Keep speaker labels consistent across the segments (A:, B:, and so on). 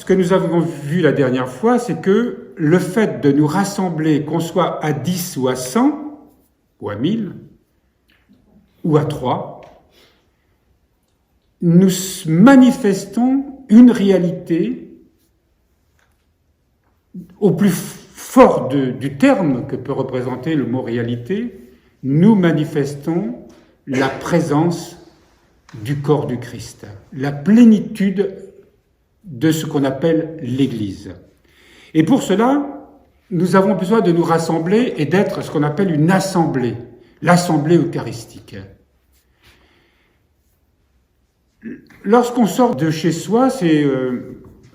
A: Ce que nous avons vu la dernière fois, c'est que le fait de nous rassembler, qu'on soit à 10 ou à 100, ou à 1000, ou à 3, nous manifestons une réalité au plus fort du terme que peut représenter le mot réalité. Nous manifestons la présence du corps du Christ, la plénitude de ce qu'on appelle l'Église. Et pour cela, nous avons besoin de nous rassembler et d'être ce qu'on appelle une assemblée, l'assemblée eucharistique. Lorsqu'on sort de chez soi, c'est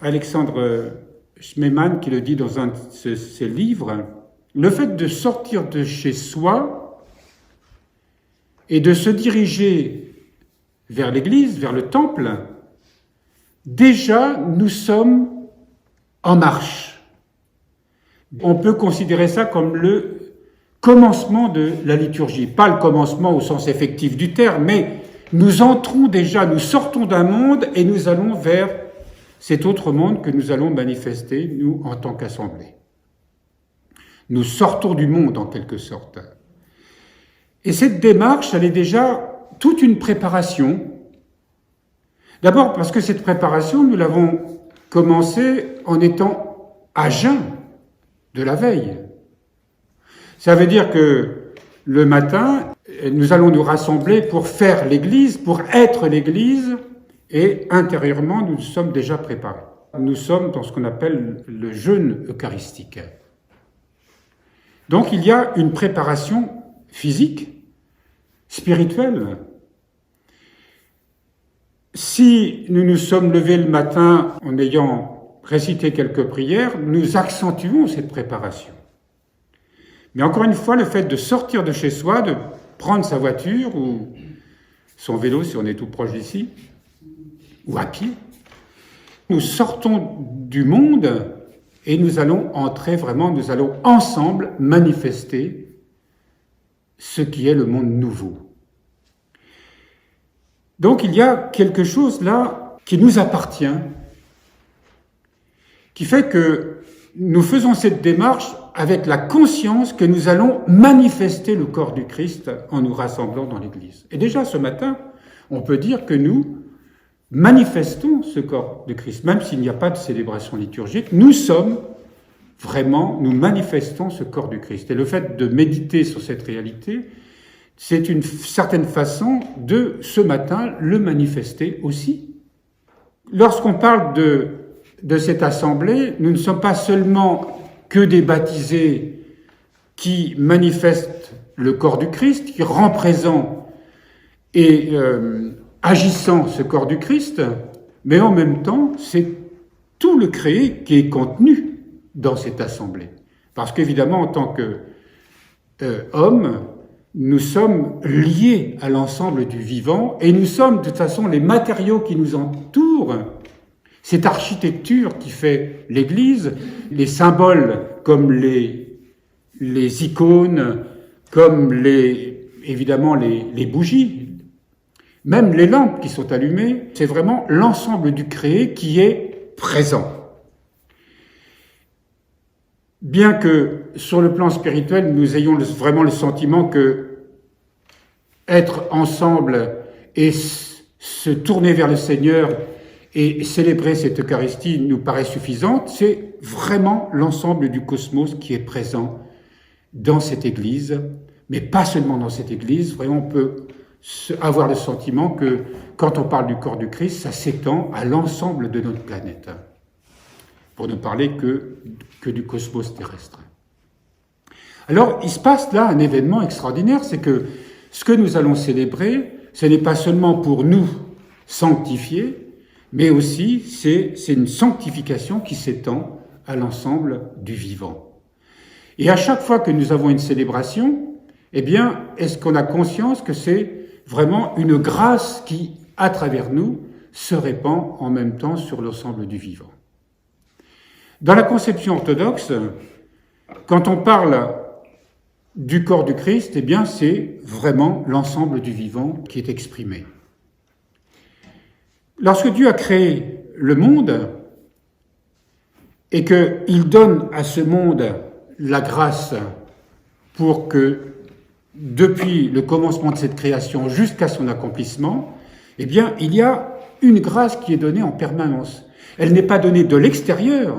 A: Alexandre Schmemann qui le dit dans un de ses livres, le fait de sortir de chez soi et de se diriger vers l'Église, vers le temple, déjà nous sommes en marche. On peut considérer ça comme le commencement de la liturgie. Pas le commencement au sens effectif du terme, mais nous entrons déjà, nous sortons d'un monde et nous allons vers cet autre monde que nous allons manifester, nous, en tant qu'assemblée. Nous sortons du monde, en quelque sorte. Et cette démarche, elle est déjà toute une préparation. D'abord parce que cette préparation, nous l'avons commencée en étant à jeun de la veille. Ça veut dire que le matin, nous allons nous rassembler pour faire l'Église, pour être l'Église, et intérieurement, nous sommes déjà préparés. Nous sommes dans ce qu'on appelle le jeûne eucharistique. Donc il y a une préparation physique, spirituelle. Si nous nous sommes levés le matin en ayant récité quelques prières, nous accentuons cette préparation. Mais encore une fois, le fait de sortir de chez soi, de prendre sa voiture ou son vélo si on est tout proche d'ici, ou à pied, nous sortons du monde et nous allons entrer vraiment, nous allons ensemble manifester ce qui est le monde nouveau. Donc il y a quelque chose là qui nous appartient, qui fait que nous faisons cette démarche avec la conscience que nous allons manifester le corps du Christ en nous rassemblant dans l'Église. Et déjà ce matin, on peut dire que nous manifestons ce corps de Christ, même s'il n'y a pas de célébration liturgique, nous manifestons ce corps du Christ. Et le fait de méditer sur cette réalité, c'est une certaine façon de, ce matin, le manifester aussi. Lorsqu'on parle de cette assemblée, nous ne sommes pas seulement que des baptisés qui manifestent le corps du Christ, qui rend présent et agissant ce corps du Christ, mais en même temps, c'est tout le créé qui est contenu dans cette assemblée. Parce qu'évidemment, en tant qu'hommes, nous sommes liés à l'ensemble du vivant et nous sommes de toute façon les matériaux qui nous entourent, cette architecture qui fait l'Église, les symboles comme les icônes, comme évidemment les bougies, même les lampes qui sont allumées, c'est vraiment l'ensemble du créé qui est présent. Bien que sur le plan spirituel, nous ayons vraiment le sentiment que être ensemble et se tourner vers le Seigneur et célébrer cette Eucharistie nous paraît suffisante, c'est vraiment l'ensemble du cosmos qui est présent dans cette Église, mais pas seulement dans cette Église. Vraiment, on peut avoir le sentiment que quand on parle du corps du Christ, ça s'étend à l'ensemble de notre planète, pour ne parler que du cosmos terrestre. Alors, il se passe là un événement extraordinaire, c'est que ce que nous allons célébrer, ce n'est pas seulement pour nous sanctifier, mais aussi c'est une sanctification qui s'étend à l'ensemble du vivant. Et à chaque fois que nous avons une célébration, eh bien, est-ce qu'on a conscience que c'est vraiment une grâce qui, à travers nous, se répand en même temps sur l'ensemble du vivant. Dans la conception orthodoxe, quand on parle du corps du Christ, eh bien, c'est vraiment l'ensemble du vivant qui est exprimé. Lorsque Dieu a créé le monde, et qu'il donne à ce monde la grâce pour que, depuis le commencement de cette création jusqu'à son accomplissement, eh bien, il y a une grâce qui est donnée en permanence. Elle n'est pas donnée de l'extérieur,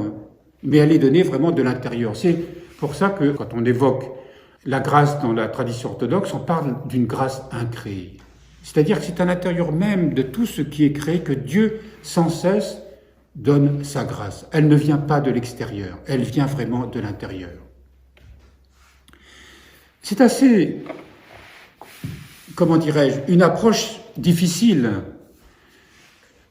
A: mais elle est donnée vraiment de l'intérieur. C'est pour ça que, quand on évoque la grâce dans la tradition orthodoxe, on parle d'une grâce incréée. C'est-à-dire que c'est à l'intérieur même de tout ce qui est créé que Dieu, sans cesse, donne sa grâce. Elle ne vient pas de l'extérieur, elle vient vraiment de l'intérieur. C'est assez, comment dirais-je, une approche difficile,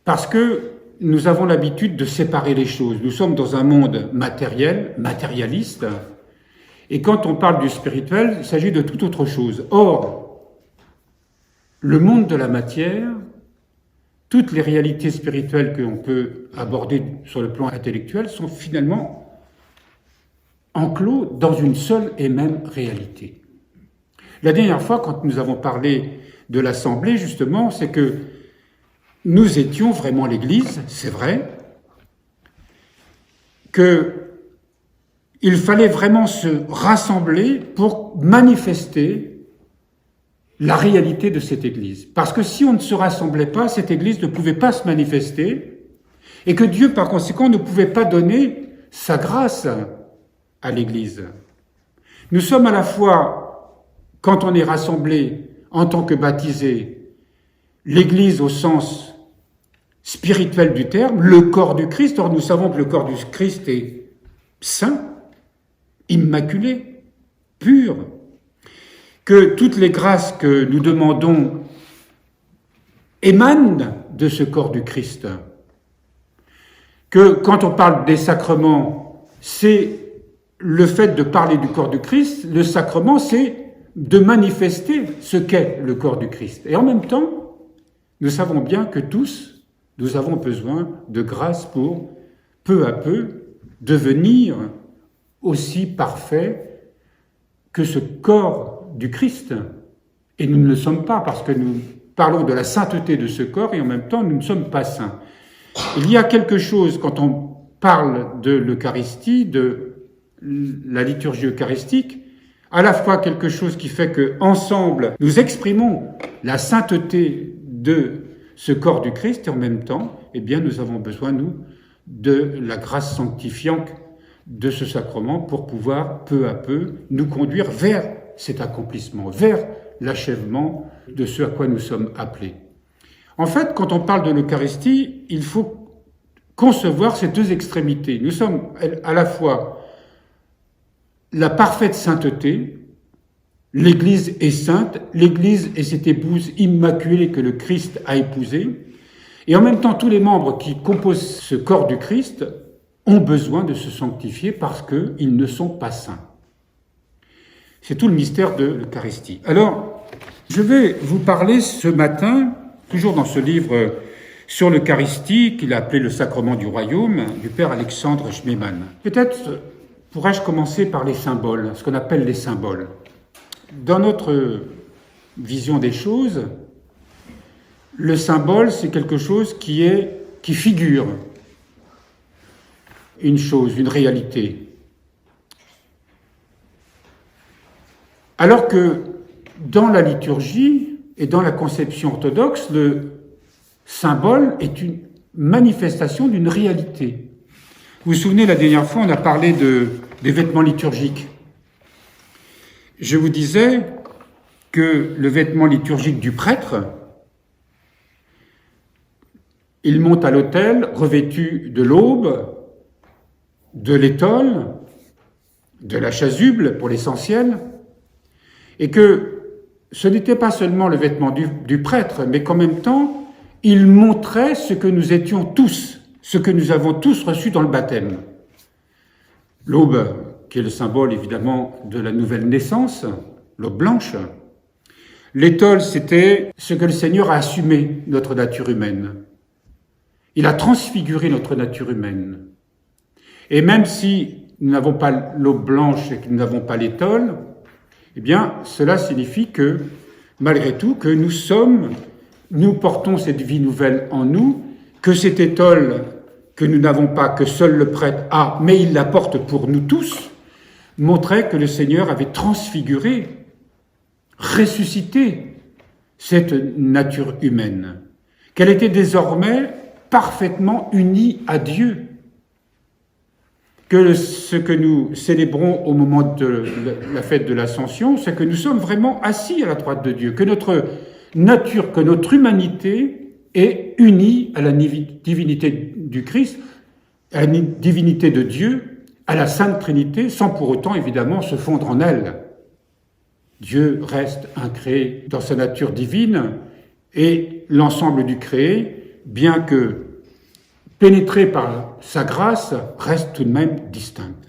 A: parce que nous avons l'habitude de séparer les choses. Nous sommes dans un monde matériel, matérialiste, et quand on parle du spirituel, il s'agit de toute autre chose. Or, le monde de la matière, toutes les réalités spirituelles que l'on peut aborder sur le plan intellectuel sont finalement enclos dans une seule et même réalité. La dernière fois, quand nous avons parlé de l'Assemblée, justement, c'est que nous étions vraiment l'Église, c'est vrai, qu'il fallait vraiment se rassembler pour manifester la réalité de cette Église. Parce que si on ne se rassemblait pas, cette Église ne pouvait pas se manifester, et que Dieu, par conséquent, ne pouvait pas donner sa grâce à l'Église. Nous sommes à la fois, quand on est rassemblé en tant que baptisé, l'Église au sens spirituel du terme, le corps du Christ. Or, nous savons que le corps du Christ est saint, immaculé, pur, que toutes les grâces que nous demandons émanent de ce corps du Christ, que quand on parle des sacrements, c'est le fait de parler du corps du Christ, le sacrement, c'est de manifester ce qu'est le corps du Christ. Et en même temps, nous savons bien que tous, nous avons besoin de grâce pour, peu à peu, devenir aussi parfaits que ce corps du Christ. Et nous ne le sommes pas, parce que nous parlons de la sainteté de ce corps et en même temps, nous ne sommes pas saints. Il y a quelque chose, quand on parle de l'Eucharistie, de la liturgie eucharistique, à la fois quelque chose qui fait que, ensemble, nous exprimons la sainteté de ce corps du Christ, et en même temps, eh bien, nous avons besoin, nous, de la grâce sanctifiante de ce sacrement pour pouvoir, peu à peu, nous conduire vers cet accomplissement, vers l'achèvement de ce à quoi nous sommes appelés. En fait, quand on parle de l'Eucharistie, il faut concevoir ces deux extrémités. Nous sommes à la fois la parfaite sainteté, l'Église est sainte, l'Église est cette épouse immaculée que le Christ a épousée, et en même temps tous les membres qui composent ce corps du Christ ont besoin de se sanctifier parce qu'ils ne sont pas saints. C'est tout le mystère de l'Eucharistie. Alors, je vais vous parler ce matin, toujours dans ce livre sur l'Eucharistie, qu'il a appelé le sacrement du royaume, du père Alexandre Schmemann. Peut-être pourrais-je commencer par les symboles, ce qu'on appelle les symboles. Dans notre vision des choses, le symbole, c'est quelque chose qui figure une chose, une réalité. Alors que dans la liturgie et dans la conception orthodoxe, le symbole est une manifestation d'une réalité. Vous vous souvenez, la dernière fois, on a parlé des vêtements liturgiques. Je vous disais que le vêtement liturgique du prêtre, il monte à l'autel revêtu de l'aube, de l'étole, de la chasuble pour l'essentiel, et que ce n'était pas seulement le vêtement du prêtre, mais qu'en même temps, il montrait ce que nous étions tous, ce que nous avons tous reçu dans le baptême. L'aube, qui est le symbole évidemment de la nouvelle naissance, l'aube blanche. L'étole, c'était ce que le Seigneur a assumé, notre nature humaine. Il a transfiguré notre nature humaine. Et même si nous n'avons pas l'aube blanche et que nous n'avons pas l'étole, eh bien, cela signifie que, malgré tout, que nous portons cette vie nouvelle en nous, que cette étole que nous n'avons pas, que seul le prêtre a, mais il l'apporte pour nous tous, montrait que le Seigneur avait transfiguré, ressuscité cette nature humaine, qu'elle était désormais parfaitement unie à Dieu, que ce que nous célébrons au moment de la fête de l'Ascension, c'est que nous sommes vraiment assis à la droite de Dieu, que notre nature, que notre humanité est unie à la divinité du Christ, à la divinité de Dieu, à la Sainte Trinité, sans pour autant évidemment se fondre en elle. Dieu reste incréé dans sa nature divine et l'ensemble du créé, bien que pénétré par sa grâce, reste tout de même distincte.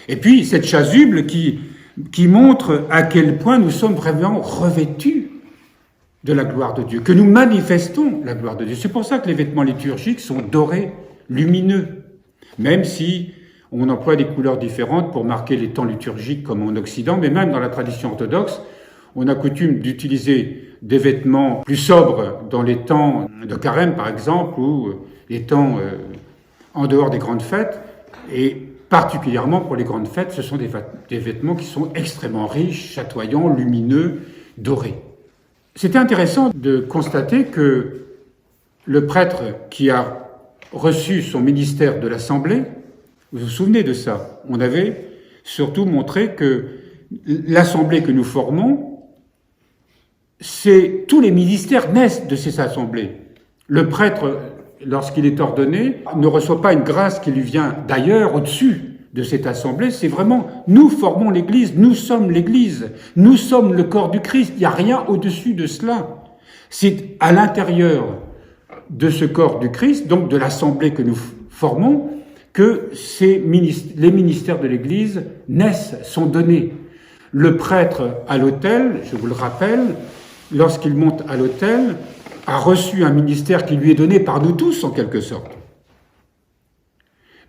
A: Et puis cette chasuble qui montre à quel point nous sommes vraiment revêtus de la gloire de Dieu, que nous manifestons la gloire de Dieu. C'est pour ça que les vêtements liturgiques sont dorés, lumineux, même si on emploie des couleurs différentes pour marquer les temps liturgiques comme en Occident, mais même dans la tradition orthodoxe, on a coutume d'utiliser des vêtements plus sobres dans les temps de carême, par exemple, ou les temps en dehors des grandes fêtes, et particulièrement pour les grandes fêtes, ce sont des vêtements qui sont extrêmement riches, chatoyants, lumineux, dorés. C'était intéressant de constater que le prêtre qui a reçu son ministère de l'Assemblée, vous vous souvenez de ça, on avait surtout montré que l'Assemblée que nous formons, tous les ministères naissent de ces assemblées. Le prêtre, lorsqu'il est ordonné, ne reçoit pas une grâce qui lui vient d'ailleurs, au-dessus de cette assemblée. C'est vraiment, nous formons l'Église, nous sommes l'Église, nous sommes le corps du Christ. Il n'y a rien au-dessus de cela. C'est à l'intérieur de ce corps du Christ, donc de l'assemblée que nous formons, que les ministères de l'Église naissent, sont donnés. Le prêtre à l'autel, je vous le rappelle, lorsqu'il monte à l'autel, a reçu un ministère qui lui est donné par nous tous, en quelque sorte.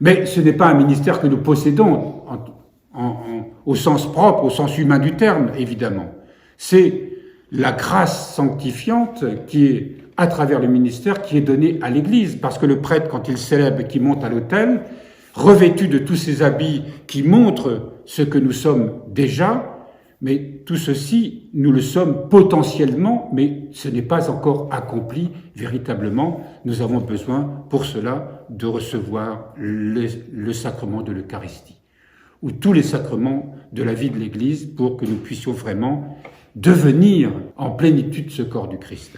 A: Mais ce n'est pas un ministère que nous possédons au sens propre, au sens humain du terme, évidemment. C'est la grâce sanctifiante qui est, à travers le ministère, qui est donnée à l'Église. Parce que le prêtre, quand il célèbre et qui monte à l'autel, revêtu de tous ces habits qui montrent ce que nous sommes déjà, mais tout ceci, nous le sommes potentiellement, mais ce n'est pas encore accompli véritablement. Nous avons besoin, pour cela, de recevoir le sacrement de l'Eucharistie, ou tous les sacrements de la vie de l'Église, pour que nous puissions vraiment devenir en plénitude ce corps du Christ.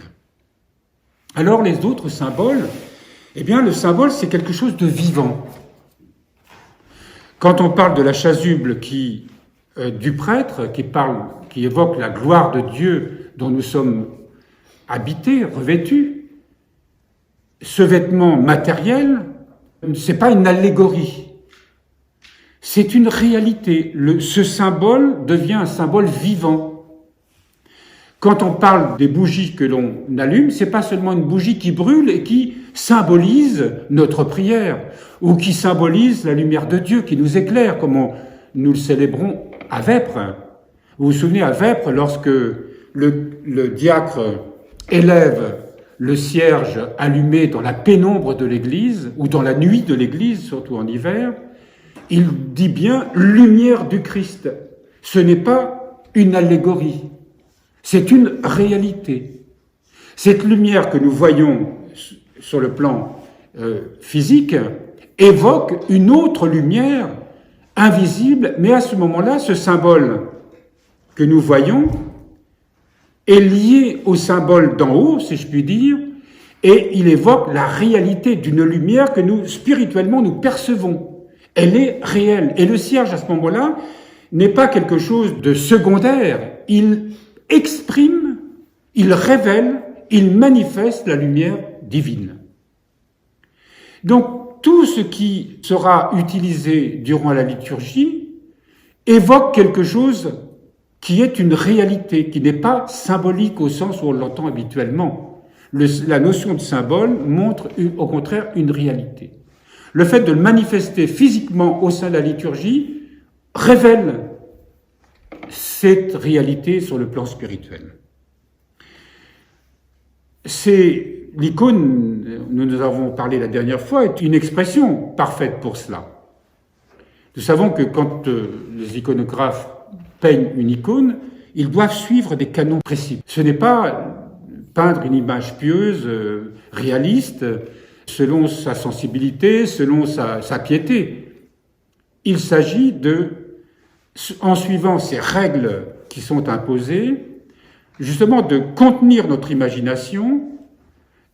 A: Alors, les autres symboles, eh bien, le symbole, c'est quelque chose de vivant. Quand on parle de la chasuble du prêtre, qui évoque la gloire de Dieu dont nous sommes habités, revêtus, ce vêtement matériel, c'est pas une allégorie, c'est une réalité. Ce symbole devient un symbole vivant. Quand on parle des bougies que l'on allume, c'est pas seulement une bougie qui brûle et qui symbolise notre prière, ou qui symbolise la lumière de Dieu qui nous éclaire, comme nous le célébrons à Vêpres. Vous vous souvenez, à Vêpres, lorsque le diacre élève le cierge allumé dans la pénombre de l'église, ou dans la nuit de l'église, surtout en hiver, il dit bien « lumière du Christ ». Ce n'est pas une allégorie, c'est une réalité. Cette lumière que nous voyons sur le plan physique évoque une autre lumière invisible, mais à ce moment-là, ce symbole que nous voyons est lié au symbole d'en haut, si je puis dire, et il évoque la réalité d'une lumière que nous, spirituellement, nous percevons. Elle est réelle. Et le cierge, à ce moment-là, n'est pas quelque chose de secondaire. Il exprime, il révèle, il manifeste la lumière divine. Donc, tout ce qui sera utilisé durant la liturgie évoque quelque chose qui est une réalité, qui n'est pas symbolique au sens où on l'entend habituellement. La notion de symbole montre au contraire une réalité. Le fait de le manifester physiquement au sein de la liturgie révèle cette réalité sur le plan spirituel. C'est l'icône, nous avons parlé la dernière fois, est une expression parfaite pour cela. Nous savons que quand les iconographes peignent une icône, ils doivent suivre des canons précis. Ce n'est pas peindre une image pieuse, réaliste, selon sa sensibilité, selon sa piété. Il s'agit en suivant ces règles qui sont imposées, justement de contenir notre imagination,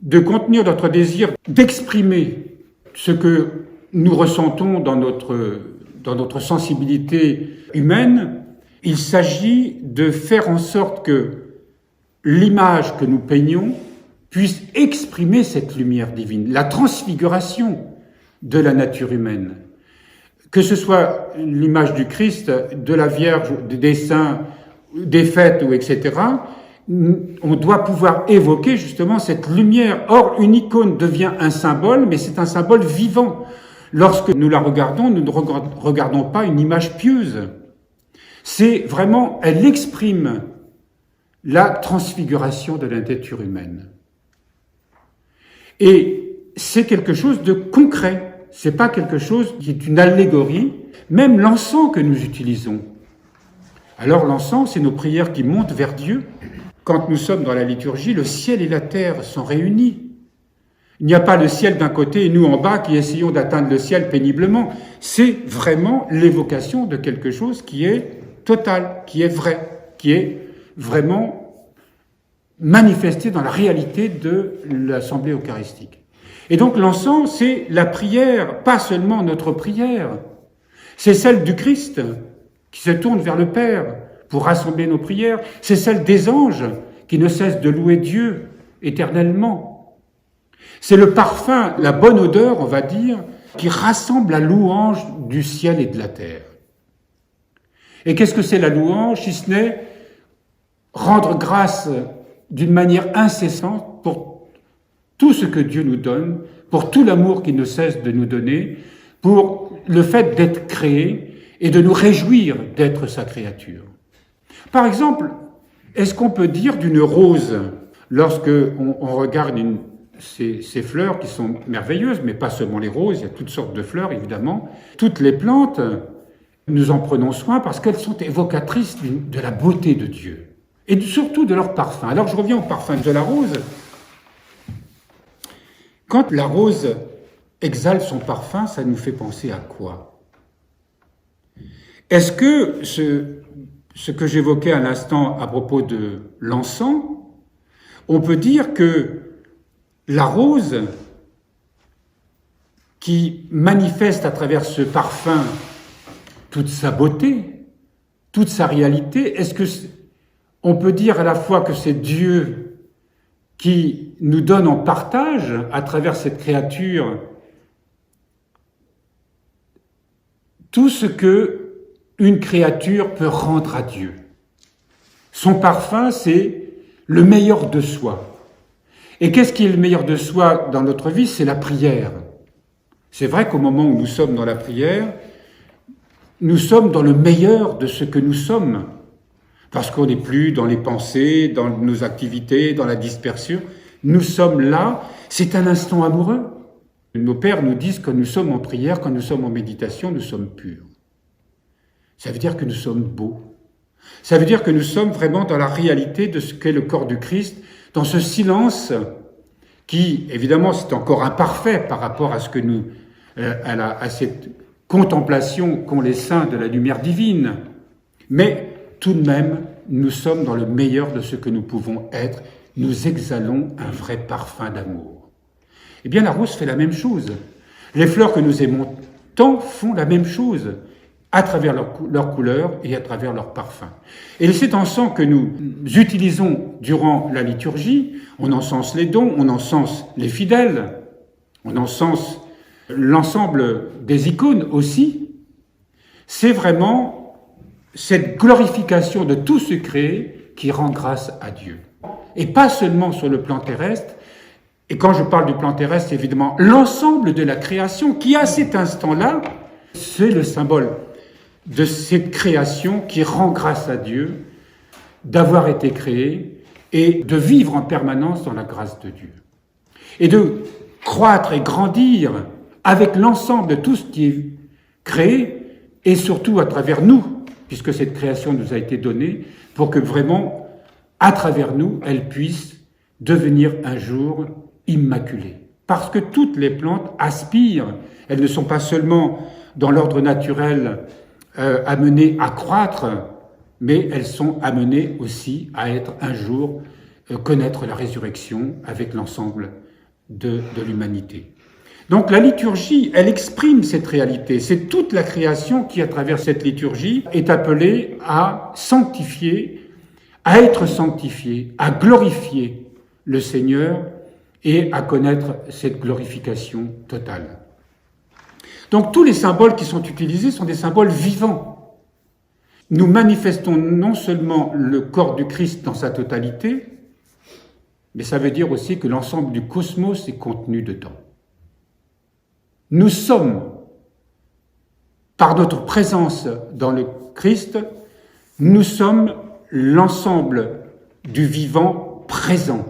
A: de contenir notre désir d'exprimer ce que nous ressentons dans notre sensibilité humaine. Il s'agit de faire en sorte que l'image que nous peignons puisse exprimer cette lumière divine, la transfiguration de la nature humaine. Que ce soit l'image du Christ, de la Vierge, des saints, des fêtes, ou etc., on doit pouvoir évoquer justement cette lumière. Or, une icône devient un symbole, mais c'est un symbole vivant. Lorsque nous la regardons, nous ne regardons pas une image pieuse. C'est vraiment, elle exprime la transfiguration de la nature humaine. Et c'est quelque chose de concret. C'est pas quelque chose qui est une allégorie. Même l'encens que nous utilisons. Alors l'encens, c'est nos prières qui montent vers Dieu. Quand nous sommes dans la liturgie, le ciel et la terre sont réunis. Il n'y a pas le ciel d'un côté et nous en bas qui essayons d'atteindre le ciel péniblement. C'est vraiment l'évocation de quelque chose qui est total, qui est vrai, qui est vraiment manifesté dans la réalité de l'assemblée eucharistique. Et donc l'encens, c'est la prière, pas seulement notre prière, c'est celle du Christ qui se tourne vers le Père pour rassembler nos prières, c'est celle des anges qui ne cessent de louer Dieu éternellement. C'est le parfum, la bonne odeur, on va dire, qui rassemble la louange du ciel et de la terre. Et qu'est-ce que c'est la louange, si ce n'est rendre grâce d'une manière incessante pour tout ce que Dieu nous donne, pour tout l'amour qu'il ne cesse de nous donner, pour le fait d'être créé et de nous réjouir d'être sa créature. Par exemple, est-ce qu'on peut dire d'une rose, lorsque on regarde ces fleurs qui sont merveilleuses, mais pas seulement les roses, il y a toutes sortes de fleurs évidemment, toutes les plantes, nous en prenons soin parce qu'elles sont évocatrices de la beauté de Dieu et surtout de leur parfum. Alors je reviens au parfum de la rose. Quand la rose exhale son parfum, ça nous fait penser à quoi? Est-ce que ce que j'évoquais à l'instant à propos de l'encens, on peut dire que la rose qui manifeste à travers ce parfum toute sa beauté, toute sa réalité, est-ce que on peut dire à la fois que c'est Dieu qui nous donne en partage à travers cette créature tout ce que une créature peut rendre à Dieu. Son parfum, c'est le meilleur de soi. Et qu'est-ce qui est le meilleur de soi dans notre vie? C'est la prière. C'est vrai qu'au moment où nous sommes dans la prière, nous sommes dans le meilleur de ce que nous sommes, parce qu'on n'est plus dans les pensées, dans nos activités, dans la dispersion. Nous sommes là, c'est un instant amoureux. Nos pères nous disent que nous sommes en prière, quand nous sommes en méditation, nous sommes purs. Ça veut dire que nous sommes beaux. Ça veut dire que nous sommes vraiment dans la réalité de ce qu'est le corps du Christ, dans ce silence qui, évidemment, c'est encore imparfait par rapport à ce que à cette contemplation qu'ont les saints de la lumière divine. Mais tout de même, nous sommes dans le meilleur de ce que nous pouvons être. Nous exhalons un vrai parfum d'amour. Eh bien, la rose fait la même chose. Les fleurs que nous aimons tant font la même chose, à travers leur couleur et à travers leur parfum. Et c'est encens que nous utilisons durant la liturgie. On encense les dons, on encense les fidèles, on encense l'ensemble des icônes aussi. C'est vraiment cette glorification de tout ce créé qui rend grâce à Dieu. Et pas seulement sur le plan terrestre. Et quand je parle du plan terrestre, c'est évidemment l'ensemble de la création qui, à cet instant-là, c'est le symbole de cette création qui rend grâce à Dieu d'avoir été créée et de vivre en permanence dans la grâce de Dieu. et de croître et grandir avec l'ensemble de tout ce qui est créé, et surtout à travers nous, puisque cette création nous a été donnée, pour que vraiment, à travers nous, elle puisse devenir un jour immaculée. Parce que toutes les plantes aspirent, elles ne sont pas seulement dans l'ordre naturel amenées à croître, mais elles sont amenées aussi à être un jour, connaître la résurrection avec l'ensemble de l'humanité. Donc la liturgie, elle exprime cette réalité. C'est toute la création qui, à travers cette liturgie, est appelée à sanctifier, à être sanctifiée, à glorifier le Seigneur et à connaître cette glorification totale. Donc tous les symboles qui sont utilisés sont des symboles vivants. Nous manifestons non seulement le corps du Christ dans sa totalité, mais ça veut dire aussi que l'ensemble du cosmos est contenu dedans. Nous sommes, par notre présence dans le Christ, nous sommes l'ensemble du vivant présent.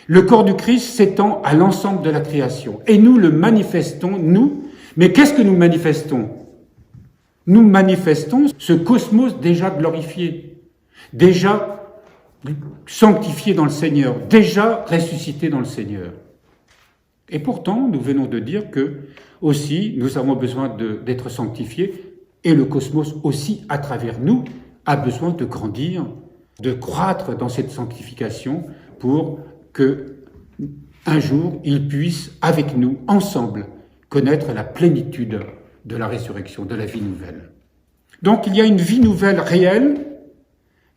A: Le corps du Christ s'étend à l'ensemble de la création. Et nous le manifestons, nous. Mais qu'est-ce que nous manifestons? Nous manifestons ce cosmos déjà glorifié, déjà sanctifié dans le Seigneur, déjà ressuscité dans le Seigneur. Et pourtant, nous venons de dire que, aussi, nous avons besoin d'être sanctifiés, et le cosmos aussi, à travers nous, a besoin de grandir, de croître dans cette sanctification pour que, un jour, il puisse, avec nous, ensemble, connaître la plénitude de la résurrection, de la vie nouvelle. Donc, il y a une vie nouvelle réelle,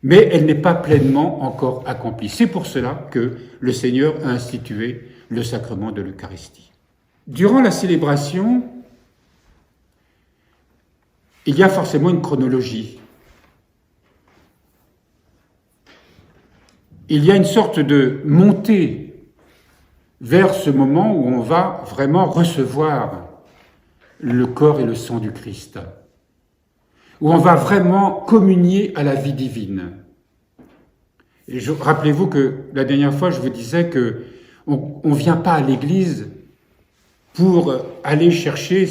A: mais elle n'est pas pleinement encore accomplie. C'est pour cela que le Seigneur a institué le sacrement de l'Eucharistie. Durant la célébration, il y a forcément une chronologie. Il y a une sorte de montée vers ce moment où on va vraiment recevoir le corps et le sang du Christ, où on va vraiment communier à la vie divine. Et rappelez-vous que la dernière fois, je vous disais que on ne vient pas à l'Église pour aller chercher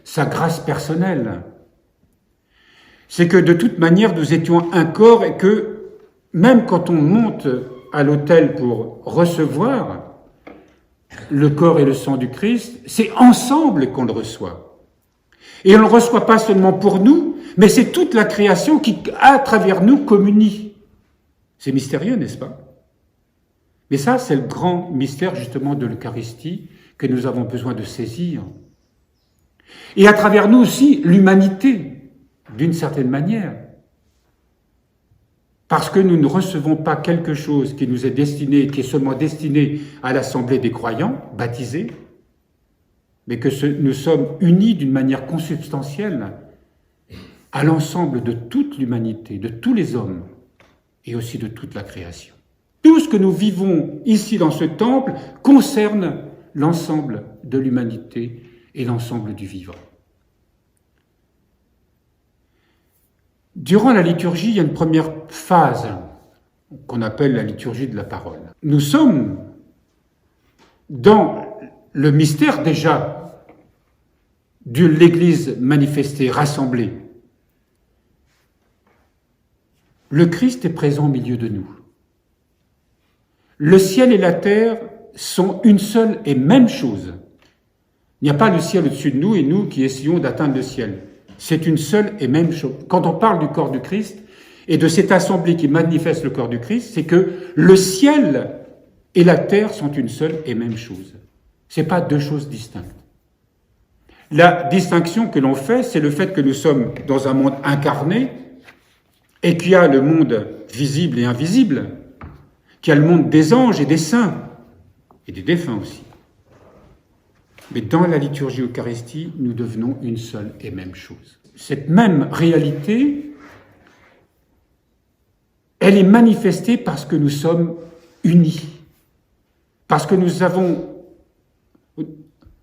A: sa grâce personnelle. C'est que de toute manière, nous étions un corps et que même quand on monte à l'autel pour recevoir le corps et le sang du Christ, c'est ensemble qu'on le reçoit. Et on ne le reçoit pas seulement pour nous, mais c'est toute la création qui, à travers nous, communie. C'est mystérieux, n'est-ce pas? Mais ça, c'est le grand mystère justement de l'Eucharistie que nous avons besoin de saisir. Et à travers nous aussi, l'humanité, d'une certaine manière. Parce que nous ne recevons pas quelque chose qui nous est destiné, qui est seulement destiné à l'assemblée des croyants, baptisés, mais que nous sommes unis d'une manière consubstantielle à l'ensemble de toute l'humanité, de tous les hommes, et aussi de toute la création. Tout ce que nous vivons ici dans ce temple concerne l'ensemble de l'humanité et l'ensemble du vivant. Durant la liturgie, il y a une première phase qu'on appelle la liturgie de la parole. Nous sommes dans le mystère déjà de l'Église manifestée, rassemblée. Le Christ est présent au milieu de nous. Le ciel et la terre sont une seule et même chose. Il n'y a pas le ciel au-dessus de nous et nous qui essayons d'atteindre le ciel. C'est une seule et même chose. Quand on parle du corps du Christ et de cette assemblée qui manifeste le corps du Christ, c'est que le ciel et la terre sont une seule et même chose. Ce n'est pas deux choses distinctes. La distinction que l'on fait, c'est le fait que nous sommes dans un monde incarné et qu'il y a le monde visible et invisible, qu'il y a le monde des anges et des saints, et des défunts aussi. Mais dans la liturgie Eucharistie, nous devenons une seule et même chose. Cette même réalité, elle est manifestée parce que nous sommes unis, parce que nous avons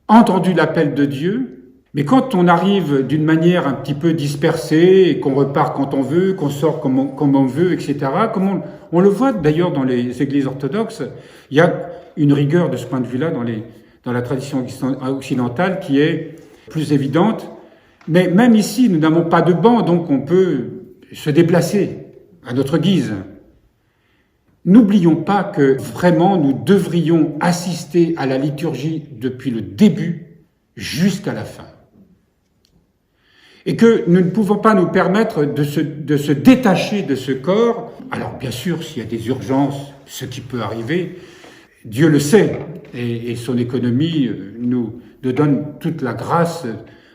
A: entendu l'appel de Dieu. Mais quand on arrive d'une manière un petit peu dispersée et qu'on repart quand on veut, qu'on sort comme on veut, etc., comme on le voit d'ailleurs dans les églises orthodoxes, il y a une rigueur de ce point de vue-là dans la tradition occidentale qui est plus évidente. Mais même ici, nous n'avons pas de banc, donc on peut se déplacer à notre guise. N'oublions pas que vraiment nous devrions assister à la liturgie depuis le début jusqu'à la fin. Et que nous ne pouvons pas nous permettre de se détacher de ce corps. Alors bien sûr, s'il y a des urgences, ce qui peut arriver, Dieu le sait, et son économie nous donne toute la grâce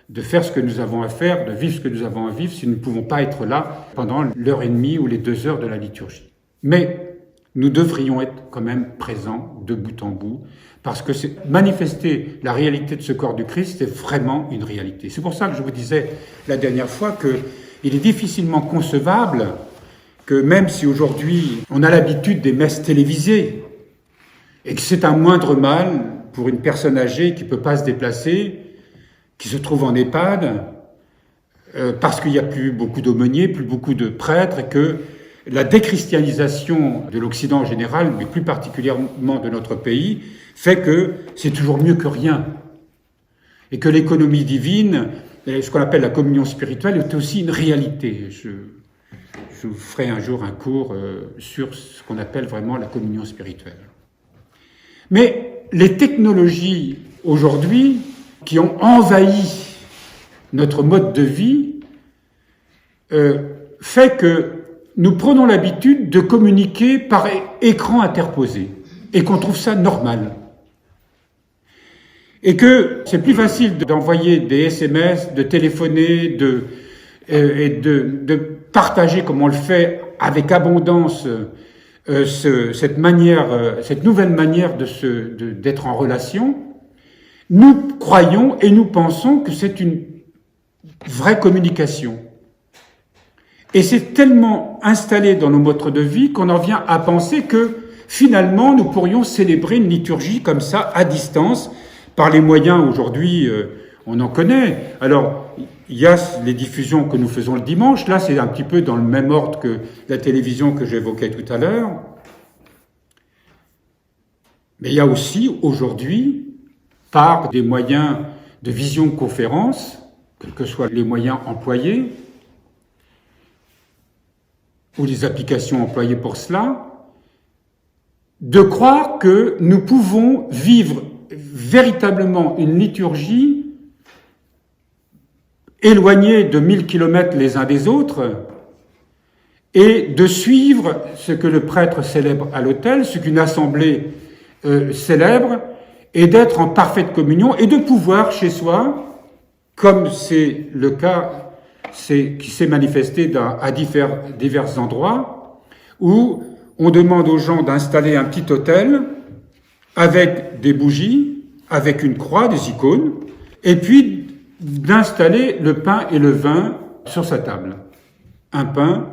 A: de faire ce que nous avons à faire, de vivre ce que nous avons à vivre, si nous ne pouvons pas être là pendant l'heure et demie ou les 2 heures de la liturgie. Mais nous devrions être quand même présents de bout en bout, parce que manifester la réalité de ce corps du Christ, c'est vraiment une réalité. C'est pour ça que je vous disais la dernière fois qu'il est difficilement concevable que même si aujourd'hui on a l'habitude des messes télévisées, et que c'est un moindre mal pour une personne âgée qui ne peut pas se déplacer, qui se trouve en EHPAD, parce qu'il n'y a plus beaucoup d'aumôniers, plus beaucoup de prêtres, et que la déchristianisation de l'Occident en général, mais plus particulièrement de notre pays, fait que c'est toujours mieux que rien. Et que l'économie divine, ce qu'on appelle la communion spirituelle, est aussi une réalité. Je vous ferai un jour un cours sur ce qu'on appelle vraiment la communion spirituelle. Mais les technologies aujourd'hui qui ont envahi notre mode de vie fait que nous prenons l'habitude de communiquer par écran interposé et qu'on trouve ça normal. Et que c'est plus facile d'envoyer des SMS, de téléphoner, et de partager comme on le fait avec abondance cette nouvelle manière d'être en relation. Nous croyons et nous pensons que c'est une vraie communication. Et c'est tellement installé dans nos modes de vie qu'on en vient à penser que finalement nous pourrions célébrer une liturgie comme ça à distance par les moyens aujourd'hui, on en connaît. Alors il y a les diffusions que nous faisons le dimanche, là c'est un petit peu dans le même ordre que la télévision que j'évoquais tout à l'heure. Mais il y a aussi aujourd'hui, par des moyens de visioconférence, quels que soient les moyens employés, ou les applications employées pour cela, de croire que nous pouvons vivre véritablement une liturgie éloignés de 1000 kilomètres les uns des autres, et de suivre ce que le prêtre célèbre à l'autel, ce qu'une assemblée célèbre, et d'être en parfaite communion, et de pouvoir chez soi, comme c'est le cas qui s'est manifesté à divers endroits, où on demande aux gens d'installer un petit autel avec des bougies, avec une croix, des icônes, et puis d'installer le pain et le vin sur sa table. Un pain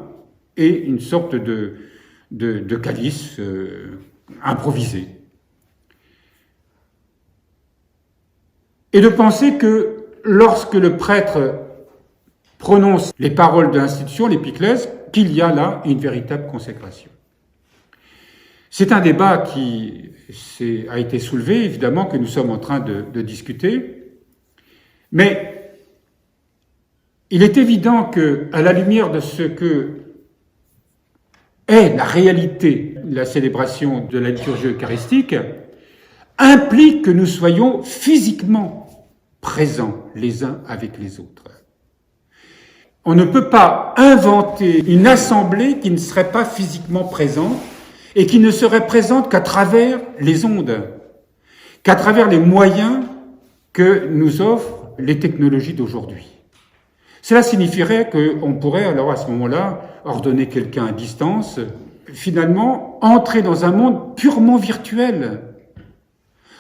A: et une sorte de calice improvisé. Et de penser que lorsque le prêtre prononce les paroles de l'institution, l'épiclèse, qu'il y a là une véritable consécration. C'est un débat qui a été soulevé, évidemment, que nous sommes en train de discuter, mais il est évident qu'à la lumière de ce que est la réalité de la célébration de la liturgie eucharistique, implique que nous soyons physiquement présents les uns avec les autres. On ne peut pas inventer une assemblée qui ne serait pas physiquement présente et qui ne serait présente qu'à travers les ondes, qu'à travers les moyens que nous offrent les technologies d'aujourd'hui. Cela signifierait qu'on pourrait alors à ce moment-là ordonner quelqu'un à distance, finalement entrer dans un monde purement virtuel.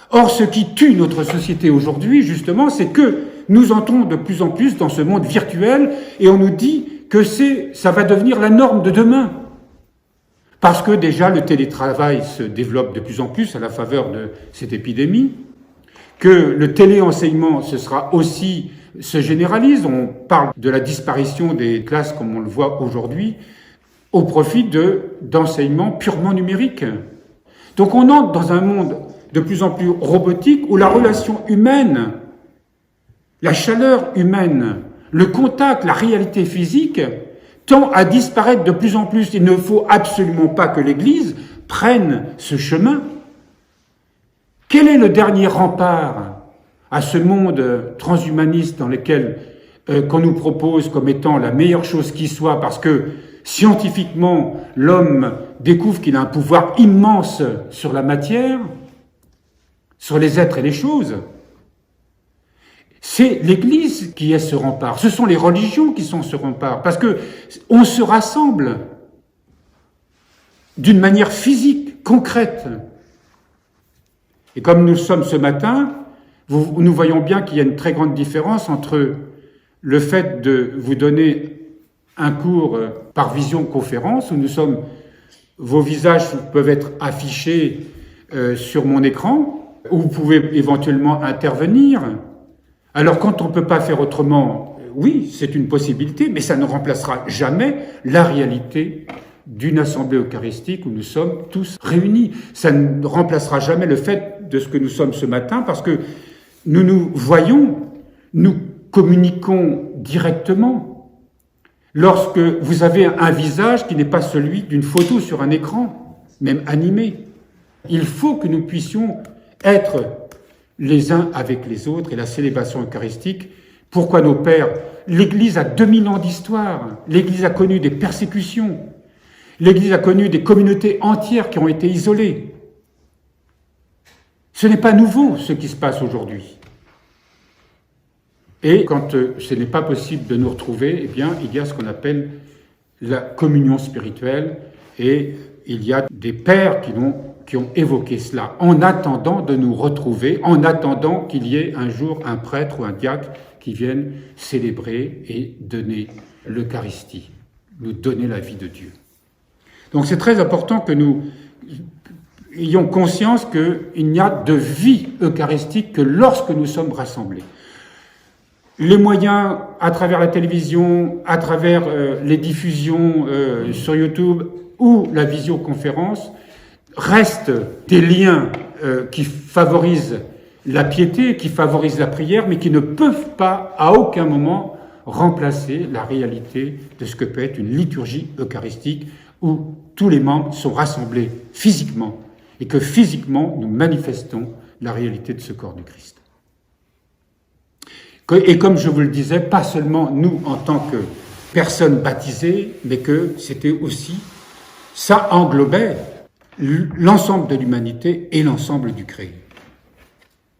A: Or, ce qui tue notre société aujourd'hui, justement, c'est que nous entrons de plus en plus dans ce monde virtuel et on nous dit que ça va devenir la norme de demain. Parce que déjà le télétravail se développe de plus en plus à la faveur de cette épidémie, que le téléenseignement se généralise, on parle de la disparition des classes comme on le voit aujourd'hui, au profit d'enseignements purement numériques. Donc on entre dans un monde de plus en plus robotique, où la relation humaine, la chaleur humaine, le contact, la réalité physique tend à disparaître de plus en plus. Il ne faut absolument pas que l'Église prenne ce chemin. Quel est le dernier rempart à ce monde transhumaniste dans lequel qu'on nous propose comme étant la meilleure chose qui soit, parce que scientifiquement, l'homme découvre qu'il a un pouvoir immense sur la matière, sur les êtres et les choses. C'est l'Église qui est ce rempart. Ce sont les religions qui sont ce rempart, parce que on se rassemble d'une manière physique, concrète. Et comme nous sommes ce matin, nous voyons bien qu'il y a une très grande différence entre le fait de vous donner un cours par visioconférence, où vos visages peuvent être affichés sur mon écran, où vous pouvez éventuellement intervenir. Alors quand on ne peut pas faire autrement, oui, c'est une possibilité, mais ça ne remplacera jamais la réalité d'une assemblée eucharistique où nous sommes tous réunis. Ça ne remplacera jamais le fait de ce que nous sommes ce matin, parce que nous nous voyons, nous communiquons directement. Lorsque vous avez un visage qui n'est pas celui d'une photo sur un écran, même animé, il faut que nous puissions être les uns avec les autres, et la célébration eucharistique. Pourquoi nos pères? L'Église a 2000 ans d'histoire. L'Église a connu des persécutions. L'Église a connu des communautés entières qui ont été isolées. Ce n'est pas nouveau ce qui se passe aujourd'hui. Et quand ce n'est pas possible de nous retrouver, eh bien, il y a ce qu'on appelle la communion spirituelle, et il y a des pères qui ont évoqué cela, en attendant de nous retrouver, en attendant qu'il y ait un jour un prêtre ou un diacre qui vienne célébrer et donner l'Eucharistie, nous donner la vie de Dieu. Donc c'est très important que nous ayons conscience qu'il n'y a de vie eucharistique que lorsque nous sommes rassemblés. Les moyens, à travers la télévision, à travers les diffusions sur YouTube ou la visioconférence, restent des liens qui favorisent la piété, qui favorisent la prière, mais qui ne peuvent pas, à aucun moment, remplacer la réalité de ce que peut être une liturgie eucharistique où tous les membres sont rassemblés physiquement et que physiquement nous manifestons la réalité de ce corps du Christ. Et comme je vous le disais, pas seulement nous en tant que personnes baptisées, mais que c'était aussi, ça englobait l'ensemble de l'humanité et l'ensemble du créé.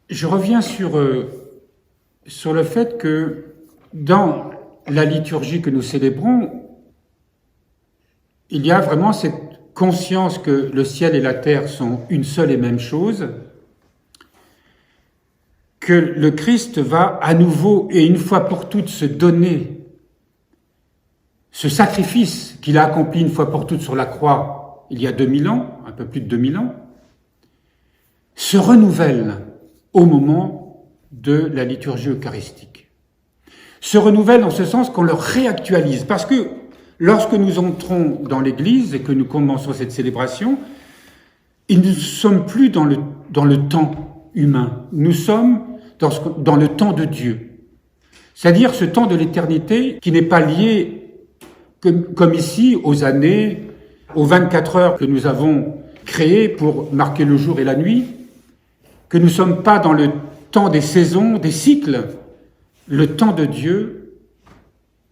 A: Je reviens sur le fait que dans la liturgie que nous célébrons, il y a vraiment cette conscience que le ciel et la terre sont une seule et même chose, que le Christ va à nouveau et une fois pour toutes se donner ce sacrifice qu'il a accompli une fois pour toutes sur la croix il y a 2000 ans, un peu plus de 2000 ans, se renouvelle au moment de la liturgie eucharistique. Se renouvelle en ce sens qu'on le réactualise, parce que lorsque nous entrons dans l'Église et que nous commençons cette célébration, nous ne sommes plus dans le temps humain, nous sommes dans le temps de Dieu. C'est-à-dire ce temps de l'éternité qui n'est pas lié, comme ici, aux années, aux 24 heures que nous avons créées pour marquer le jour et la nuit, que nous ne sommes pas dans le temps des saisons, des cycles. Le temps de Dieu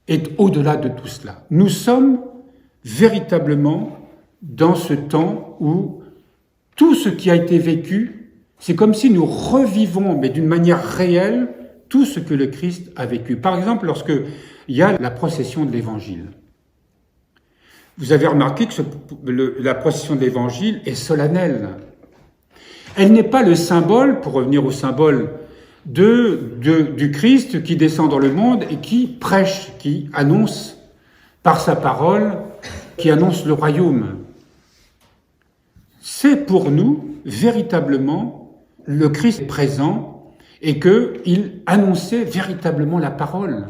A: est au-delà de tout cela. Nous sommes véritablement dans ce temps où tout ce qui a été vécu, c'est comme si nous revivons, mais d'une manière réelle, tout ce que le Christ a vécu. Par exemple, lorsque il y a la procession de l'Évangile. Vous avez remarqué que la procession de l'Évangile est solennelle. Elle n'est pas le symbole, pour revenir au symbole, du Christ qui descend dans le monde et qui prêche, qui annonce par sa parole, qui annonce le royaume. C'est pour nous, véritablement, le Christ présent et qu'il annonçait véritablement la parole.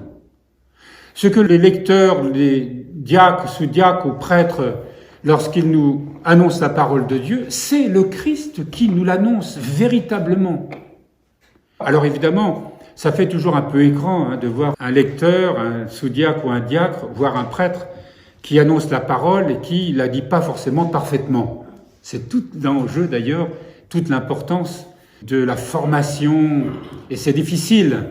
A: Ce que les lecteurs, les diacres, sous-diacres ou prêtres, lorsqu'ils nous annonce la parole de Dieu, c'est le Christ qui nous l'annonce véritablement. Alors évidemment, ça fait toujours un peu écran de voir un lecteur, un sous-diacre ou un diacre, voire un prêtre qui annonce la parole et qui la dit pas forcément parfaitement. C'est tout l'enjeu d'ailleurs, toute l'importance de la formation, et c'est difficile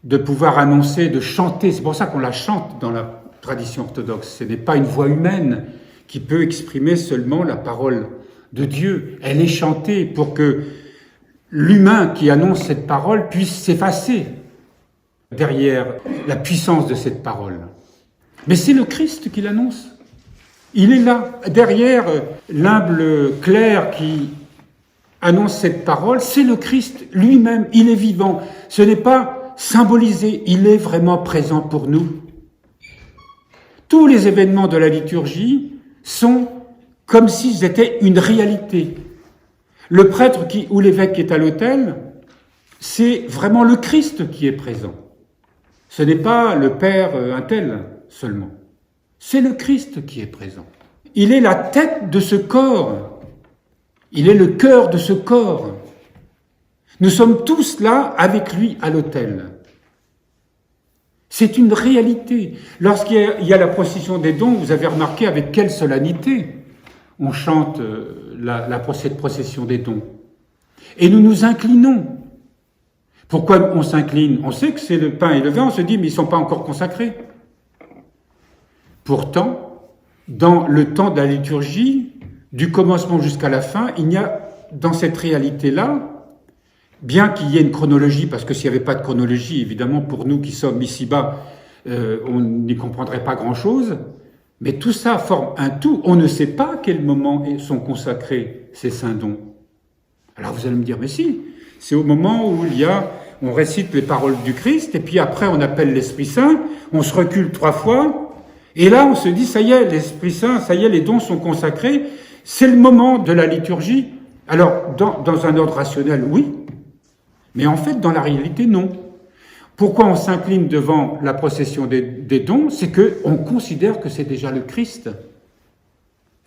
A: de pouvoir annoncer, de chanter, c'est pour ça qu'on la chante dans la tradition orthodoxe. Ce n'est pas une voix humaine qui peut exprimer seulement la parole de Dieu. Elle est chantée pour que l'humain qui annonce cette parole puisse s'effacer derrière la puissance de cette parole. Mais c'est le Christ qui l'annonce. Il est là, derrière l'humble clerc qui annonce cette parole, c'est le Christ lui-même, il est vivant. Ce n'est pas symbolisé, il est vraiment présent pour nous. Tous les événements de la liturgie sont comme s'ils étaient une réalité. Le prêtre ou l'évêque qui est à l'autel, c'est vraiment le Christ qui est présent. Ce n'est pas le Père un tel seulement. C'est le Christ qui est présent. Il est la tête de ce corps. Il est le cœur de ce corps. Nous sommes tous là avec lui à l'autel. C'est une réalité. Lorsqu'il y a la procession des dons, vous avez remarqué avec quelle solennité on chante cette procession des dons. Et nous nous inclinons. Pourquoi on s'incline? On sait que c'est le pain et le vin, on se dit, mais ils ne sont pas encore consacrés. Pourtant, dans le temps de la liturgie, du commencement jusqu'à la fin, il y a, dans cette réalité-là, bien qu'il y ait une chronologie, parce que s'il n'y avait pas de chronologie, évidemment, pour nous qui sommes ici-bas, on n'y comprendrait pas grand-chose, mais tout ça forme un tout. On ne sait pas à quel moment sont consacrés ces saints dons. Alors vous allez me dire, mais si, c'est au moment où on récite les paroles du Christ, et puis après on appelle l'Esprit Saint, on se recule 3 fois, et là on se dit, ça y est, l'Esprit Saint, ça y est, les dons sont consacrés, c'est le moment de la liturgie. Alors, dans un ordre rationnel, oui, mais en fait, dans la réalité, non. Pourquoi on s'incline devant la procession des dons? C'est qu'on considère que c'est déjà le Christ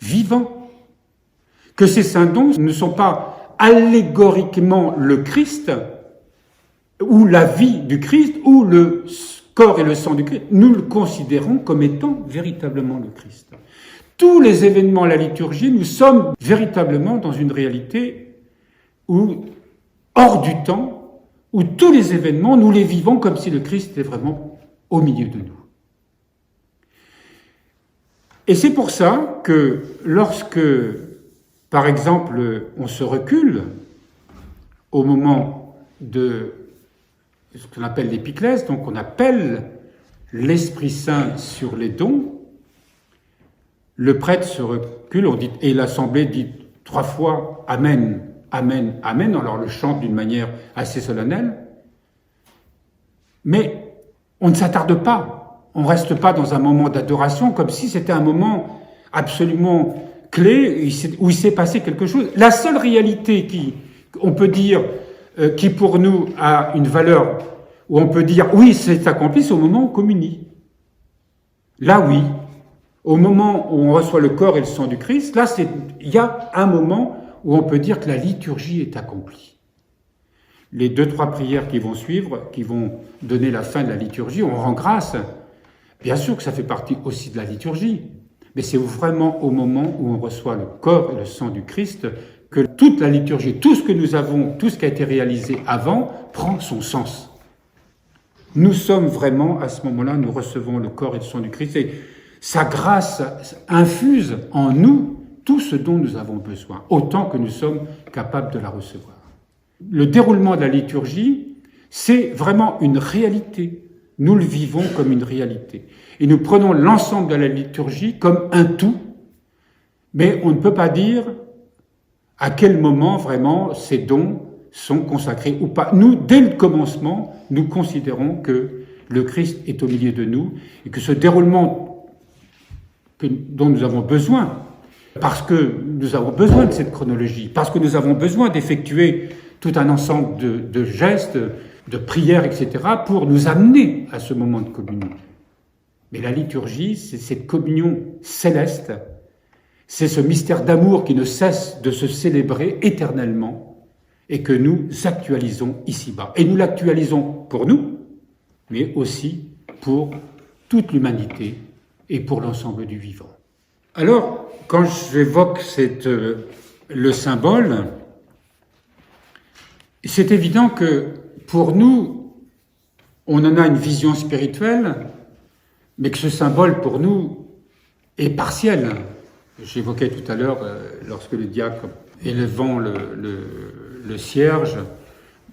A: vivant. Que ces saints dons ne sont pas allégoriquement le Christ, ou la vie du Christ, ou le corps et le sang du Christ. Nous le considérons comme étant véritablement le Christ. Tous les événements de la liturgie, nous sommes véritablement dans une réalité où, hors du temps, où tous les événements, nous les vivons comme si le Christ était vraiment au milieu de nous. Et c'est pour ça que lorsque, par exemple, on se recule au moment de ce qu'on appelle l'épiclèse, donc on appelle l'Esprit Saint sur les dons, le prêtre se recule, et l'assemblée dit 3 fois « Amen ». Amen, Amen, on leur le chante d'une manière assez solennelle, mais on ne s'attarde pas, on ne reste pas dans un moment d'adoration comme si c'était un moment absolument clé où il s'est passé quelque chose. La seule réalité on peut dire, qui pour nous a une valeur, où on peut dire oui, c'est accompli, c'est au moment où on communie. Là, oui, au moment où on reçoit le corps et le sang du Christ, là, il y a un moment où on peut dire que la liturgie est accomplie. Les 2-3 prières qui vont suivre, qui vont donner la fin de la liturgie, on rend grâce. Bien sûr que ça fait partie aussi de la liturgie, mais c'est vraiment au moment où on reçoit le corps et le sang du Christ que toute la liturgie, tout ce que nous avons, tout ce qui a été réalisé avant, prend son sens. Nous sommes vraiment, à ce moment-là, nous recevons le corps et le sang du Christ, et sa grâce infuse en nous tout ce dont nous avons besoin, autant que nous sommes capables de la recevoir. Le déroulement de la liturgie, c'est vraiment une réalité. Nous le vivons comme une réalité. Et nous prenons l'ensemble de la liturgie comme un tout, mais on ne peut pas dire à quel moment vraiment ces dons sont consacrés ou pas. Nous, dès le commencement, nous considérons que le Christ est au milieu de nous et que ce déroulement dont nous avons besoin, parce que nous avons besoin de cette chronologie, parce que nous avons besoin d'effectuer tout un ensemble de gestes, de prières, etc., pour nous amener à ce moment de communion. Mais la liturgie, c'est cette communion céleste, C'est ce mystère d'amour qui ne cesse de se célébrer éternellement et que nous actualisons ici-bas. Et nous l'actualisons pour nous, mais aussi pour toute l'humanité et pour l'ensemble du vivant. Alors, quand j'évoque le symbole, c'est évident que pour nous, on en a une vision spirituelle, mais que ce symbole pour nous est partiel. J'évoquais tout à l'heure, lorsque le diacre, élevant le cierge,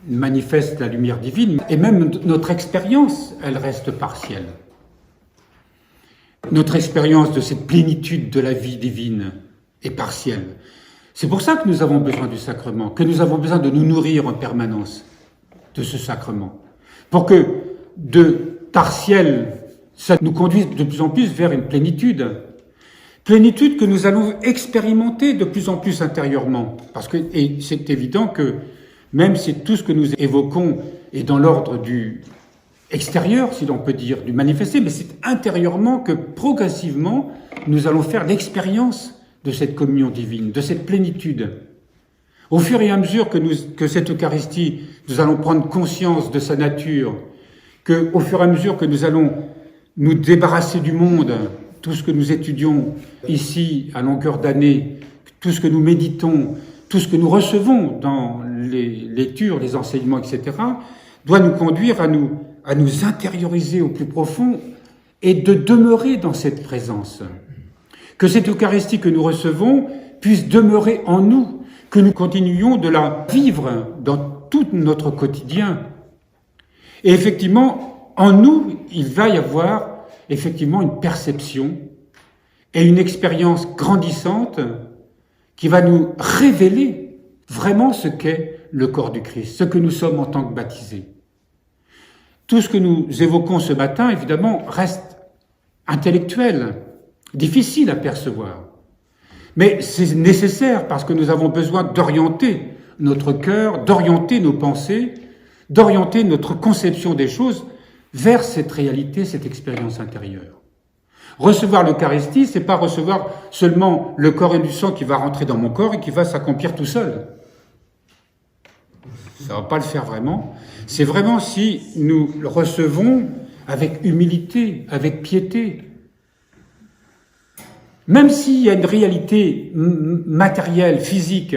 A: manifeste la lumière divine, et même notre expérience, elle reste partielle. Notre expérience de cette plénitude de la vie divine est partielle. C'est pour ça que nous avons besoin du sacrement, que nous avons besoin de nous nourrir en permanence de ce sacrement, pour que de partiel, ça nous conduise de plus en plus vers une plénitude. Plénitude que nous allons expérimenter de plus en plus intérieurement. Et c'est évident que même si tout ce que nous évoquons est dans l'ordre du extérieur, si l'on peut dire, du manifesté, mais c'est intérieurement que progressivement nous allons faire l'expérience de cette communion divine, de cette plénitude. Au fur et à mesure que cette Eucharistie, nous allons prendre conscience de sa nature, qu'au fur et à mesure que nous allons nous débarrasser du monde, tout ce que nous étudions ici à longueur d'année, tout ce que nous méditons, tout ce que nous recevons dans les lectures, les enseignements, etc., doit nous conduire à nous intérioriser au plus profond et de demeurer dans cette présence. Que cette Eucharistie que nous recevons puisse demeurer en nous, que nous continuions de la vivre dans tout notre quotidien. Et effectivement, en nous, il va y avoir effectivement une perception et une expérience grandissante qui va nous révéler vraiment ce qu'est le corps du Christ, ce que nous sommes en tant que baptisés. Tout ce que nous évoquons ce matin, évidemment, reste intellectuel, difficile à percevoir. Mais c'est nécessaire parce que nous avons besoin d'orienter notre cœur, d'orienter nos pensées, d'orienter notre conception des choses vers cette réalité, cette expérience intérieure. Recevoir l'Eucharistie, c'est pas recevoir seulement le corps et du sang qui va rentrer dans mon corps et qui va s'accomplir tout seul. Ça va pas le faire vraiment. C'est vraiment si nous le recevons avec humilité, avec piété. Même s'il y a une réalité matérielle, physique,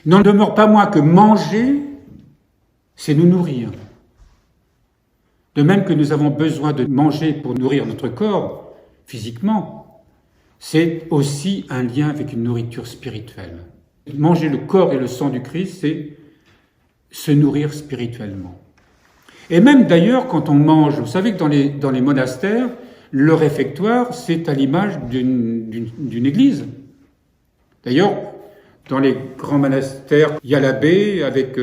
A: il n'en demeure pas moins que manger, c'est nous nourrir. De même que nous avons besoin de manger pour nourrir notre corps, physiquement, c'est aussi un lien avec une nourriture spirituelle. Manger le corps et le sang du Christ, c'est se nourrir spirituellement. Et même d'ailleurs, quand on mange, vous savez que dans les monastères, le réfectoire, c'est à l'image d'une église. D'ailleurs, dans les grands monastères, il y a l'abbé avec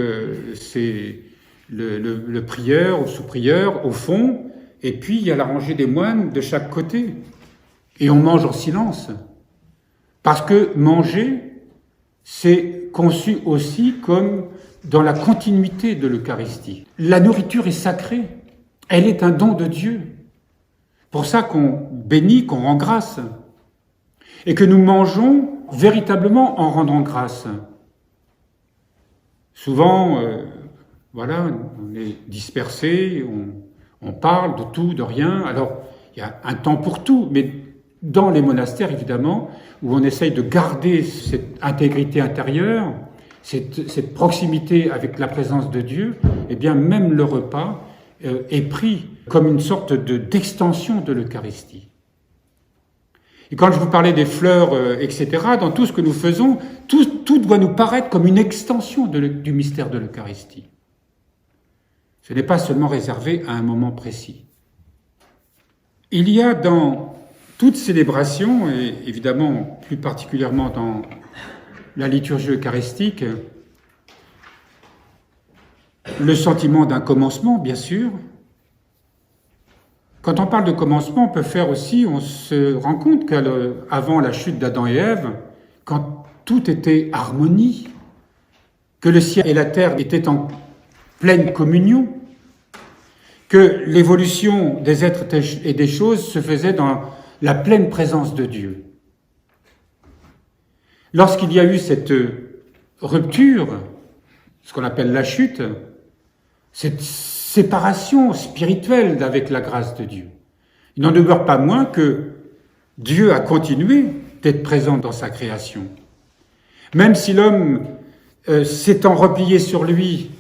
A: le prieur ou sous-prieur au fond, et puis il y a la rangée des moines de chaque côté. Et on mange en silence. Parce que manger, c'est conçu aussi comme dans la continuité de l'Eucharistie. La nourriture est sacrée. Elle est un don de Dieu. Pour ça qu'on bénit, qu'on rend grâce. Et que nous mangeons véritablement en rendant grâce. Souvent, voilà, on est dispersé, on parle de tout, de rien. Alors, il y a un temps pour tout, mais dans les monastères, évidemment, où on essaye de garder cette intégrité intérieure, cette proximité avec la présence de Dieu, eh bien, même le repas est pris comme une sorte d'extension de l'Eucharistie. Et quand je vous parlais des fleurs, etc., dans tout ce que nous faisons, tout doit nous paraître comme une extension du mystère de l'Eucharistie. Ce n'est pas seulement réservé à un moment précis. Il y a dans toute célébration, et évidemment plus particulièrement dans la liturgie eucharistique, le sentiment d'un commencement, bien sûr. Quand on parle de commencement, on peut faire aussi, on se rend compte qu'avant la chute d'Adam et Ève, quand tout était harmonie, que le ciel et la terre étaient en pleine communion, que l'évolution des êtres et des choses se faisait dans la pleine présence de Dieu. Lorsqu'il y a eu cette rupture, ce qu'on appelle la chute, cette séparation spirituelle avec la grâce de Dieu, il n'en demeure pas moins que Dieu a continué d'être présent dans sa création. Même si l'homme s'étant replié sur lui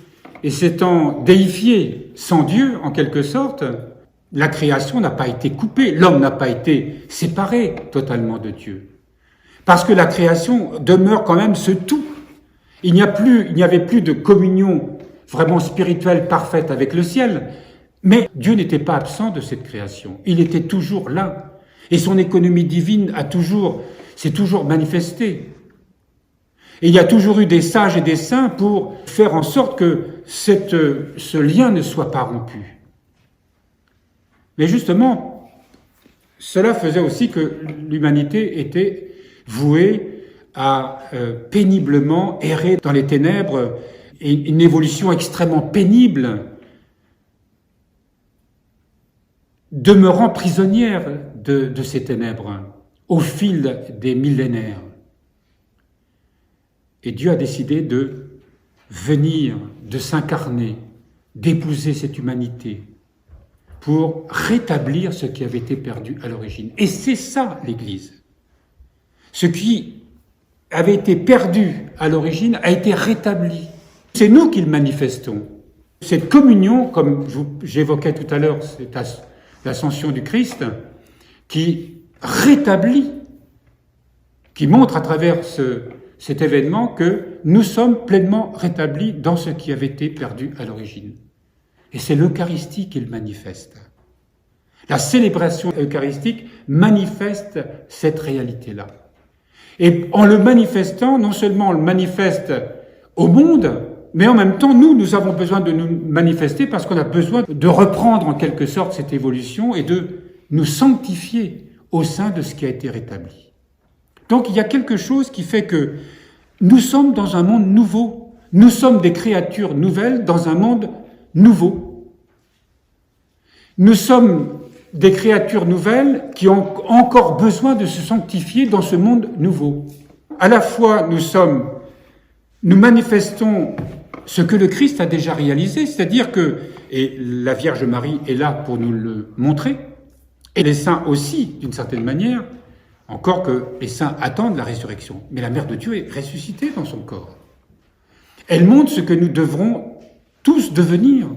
A: et s'étant déifié sans Dieu, en quelque sorte, la création n'a pas été coupée, l'homme n'a pas été séparé totalement de Dieu. Parce que la création demeure quand même ce tout. Il n'y avait plus de communion vraiment spirituelle parfaite avec le ciel, mais Dieu n'était pas absent de cette création. Il était toujours là. Et son économie divine s'est toujours manifestée. Et il y a toujours eu des sages et des saints pour faire en sorte que ce lien ne soit pas rompu. Mais justement, cela faisait aussi que l'humanité était vouée à péniblement errer dans les ténèbres, et une évolution extrêmement pénible, demeurant prisonnière de ces ténèbres au fil des millénaires. Et Dieu a décidé de venir, de s'incarner, d'épouser cette humanité pour rétablir ce qui avait été perdu à l'origine. Et c'est ça l'Église. Ce qui avait été perdu à l'origine a été rétabli. C'est nous qui le manifestons. Cette communion, comme j'évoquais tout à l'heure, c'est l'ascension du Christ, qui rétablit, qui montre à travers cet événement que nous sommes pleinement rétablis dans ce qui avait été perdu à l'origine. Et c'est l'Eucharistie qui le manifeste. La célébration eucharistique manifeste cette réalité-là. Et en le manifestant, non seulement on le manifeste au monde, mais en même temps, nous avons besoin de nous manifester parce qu'on a besoin de reprendre en quelque sorte cette évolution et de nous sanctifier au sein de ce qui a été rétabli. Donc il y a quelque chose qui fait que nous sommes dans un monde nouveau. Nous sommes des créatures nouvelles dans un monde nouveau. Nous sommes des créatures nouvelles qui ont encore besoin de se sanctifier dans ce monde nouveau. À la fois, nous manifestons ce que le Christ a déjà réalisé, c'est-à-dire que, et la Vierge Marie est là pour nous le montrer, et les saints aussi, d'une certaine manière, encore que les saints attendent la résurrection. Mais la Mère de Dieu est ressuscitée dans son corps. Elle montre ce que nous devrons tous devenir,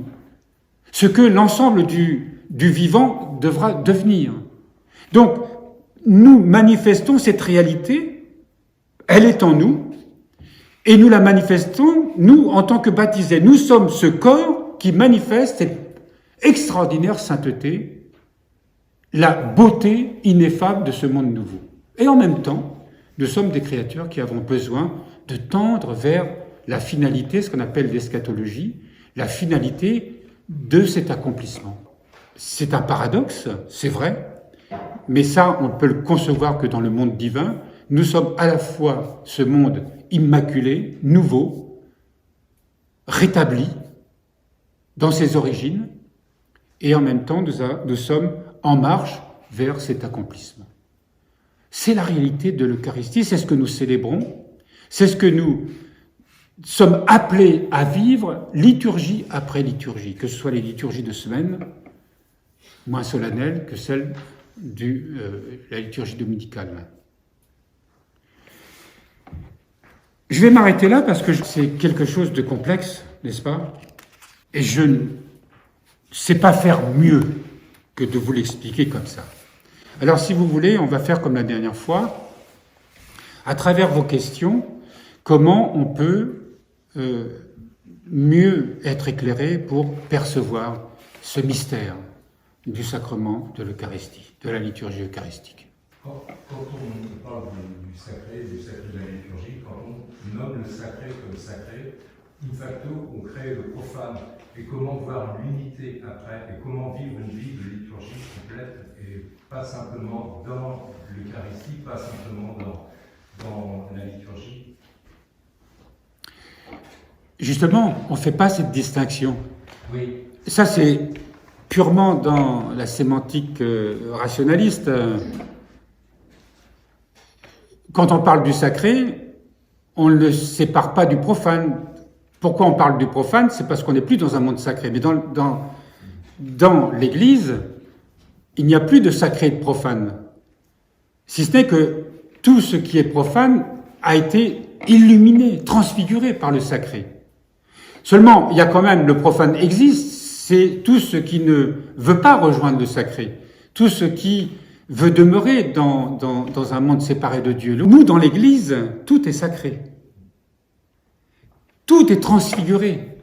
A: ce que l'ensemble du vivant devra devenir. Donc, nous manifestons cette réalité, elle est en nous, et nous la manifestons, nous, en tant que baptisés. Nous sommes ce corps qui manifeste cette extraordinaire sainteté, la beauté ineffable de ce monde nouveau. Et en même temps, nous sommes des créatures qui avons besoin de tendre vers la finalité, ce qu'on appelle l'eschatologie, la finalité de cet accomplissement. C'est un paradoxe, c'est vrai, mais ça, on ne peut le concevoir que dans le monde divin. Nous sommes à la fois ce monde immaculé, nouveau, rétabli dans ses origines, et en même temps, nous sommes en marche vers cet accomplissement. C'est la réalité de l'Eucharistie, c'est ce que nous célébrons, c'est ce que nous sommes appelés à vivre liturgie après liturgie, que ce soit les liturgies de semaine, moins solennelles que celles de la liturgie dominicale. Je vais m'arrêter là parce que c'est quelque chose de complexe, n'est-ce pas? Et je ne sais pas faire mieux que de vous l'expliquer comme ça. Alors si vous voulez, on va faire comme la dernière fois, à travers vos questions, comment on peut mieux être éclairé pour percevoir ce mystère du sacrement de l'Eucharistie, de la liturgie eucharistique.
B: Quand on parle du sacré de la liturgie, quand on nomme le sacré comme sacré, in facto, on crée le profane. Et comment voir l'unité après, et comment vivre une vie de liturgie complète, et pas simplement dans l'Eucharistie, pas simplement dans la liturgie.
A: Justement, on ne fait pas cette distinction.
B: Oui.
A: Ça, c'est purement dans la sémantique rationaliste. Quand on parle du sacré, on ne le sépare pas du profane. Pourquoi on parle du profane? C'est parce qu'on n'est plus dans un monde sacré. Mais dans l'Église, il n'y a plus de sacré et de profane. Si ce n'est que tout ce qui est profane a été illuminé, transfiguré par le sacré. Seulement, il y a quand même, le profane existe, c'est tout ce qui ne veut pas rejoindre le sacré, tout ce qui veut demeurer dans un monde séparé de Dieu. Nous, dans l'Église, tout est sacré. Tout est transfiguré.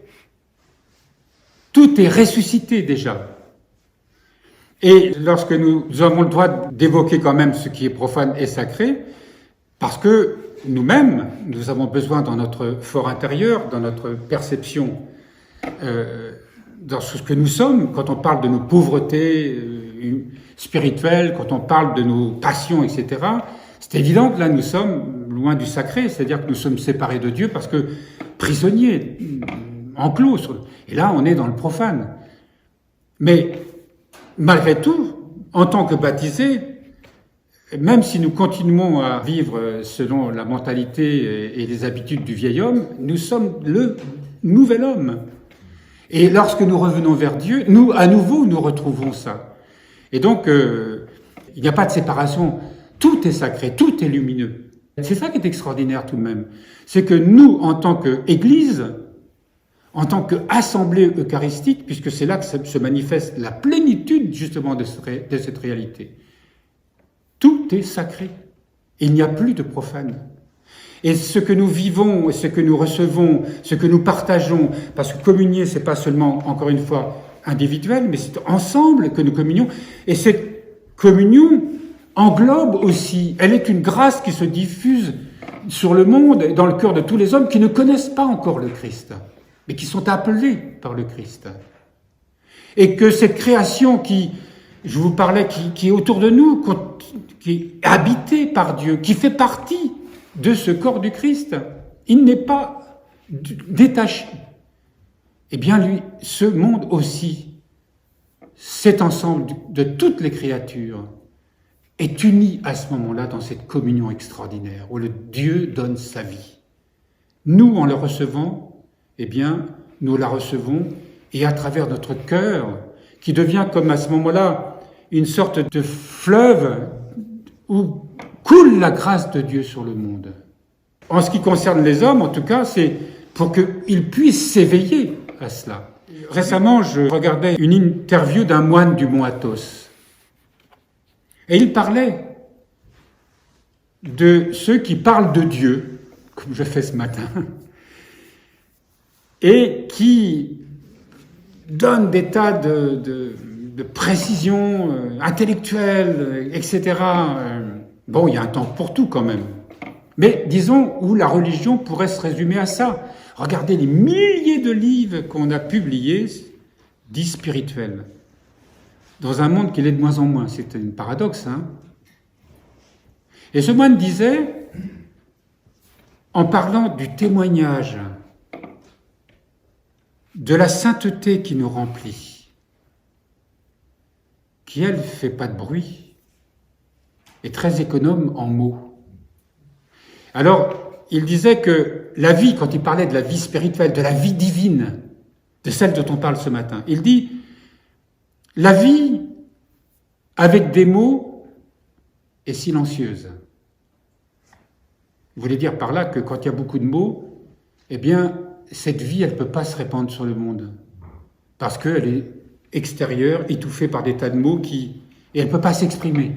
A: Tout est ressuscité déjà. Et lorsque nous avons le droit d'évoquer quand même ce qui est profane et sacré, parce que nous-mêmes, nous avons besoin dans notre fort intérieur, dans notre perception, dans ce que nous sommes, quand on parle de nos pauvretés spirituelles, quand on parle de nos passions, etc., c'est évident que là nous sommes loin du sacré, c'est-à-dire que nous sommes séparés de Dieu parce que prisonniers, enclos. Et là, on est dans le profane. Mais malgré tout, en tant que baptisés, même si nous continuons à vivre selon la mentalité et les habitudes du vieil homme, nous sommes le nouvel homme. Et lorsque nous revenons vers Dieu, nous, à nouveau, nous retrouvons ça. Et donc, il n'y a pas de séparation. Tout est sacré, tout est lumineux. C'est ça qui est extraordinaire tout de même. C'est que nous, en tant qu'Église, en tant qu'assemblée eucharistique, puisque c'est là que se manifeste la plénitude justement de cette réalité, tout est sacré. Il n'y a plus de profane. Et ce que nous vivons, ce que nous recevons, ce que nous partageons, parce que communier, c'est pas seulement, encore une fois, individuel, mais c'est ensemble que nous communions. Et cette communion englobe aussi, elle est une grâce qui se diffuse sur le monde et dans le cœur de tous les hommes qui ne connaissent pas encore le Christ, mais qui sont appelés par le Christ. Et que cette création qui, je vous parlais, qui est autour de nous, qui est habitée par Dieu, qui fait partie de ce corps du Christ, il n'est pas détaché. Eh bien, lui, ce monde aussi, cet ensemble de toutes les créatures, est uni à ce moment-là dans cette communion extraordinaire, où le Dieu donne sa vie. Nous, en le recevant, eh bien, nous la recevons, et à travers notre cœur, qui devient comme à ce moment-là une sorte de fleuve où coule la grâce de Dieu sur le monde. En ce qui concerne les hommes, en tout cas, c'est pour qu'ils puissent s'éveiller à cela. Récemment, je regardais une interview d'un moine du mont Athos. Et il parlait de ceux qui parlent de Dieu, comme je fais ce matin, et qui donnent des tas de précisions intellectuelles, etc. Bon, il y a un temps pour tout quand même. Mais disons où la religion pourrait se résumer à ça. Regardez les milliers de livres qu'on a publiés, dits spirituels, dans un monde qui l'est de moins en moins. C'est un paradoxe, hein. Et ce moine disait, en parlant du témoignage, de la sainteté qui nous remplit, qui, elle, ne fait pas de bruit, est très économe en mots. Alors, il disait que la vie, quand il parlait de la vie spirituelle, de la vie divine, de celle dont on parle ce matin, il dit « La vie, avec des mots, est silencieuse. » Il voulait dire par là que quand il y a beaucoup de mots, eh bien, cette vie, elle ne peut pas se répandre sur le monde, parce qu'elle est extérieure, étouffée par des tas de mots et elle ne peut pas s'exprimer.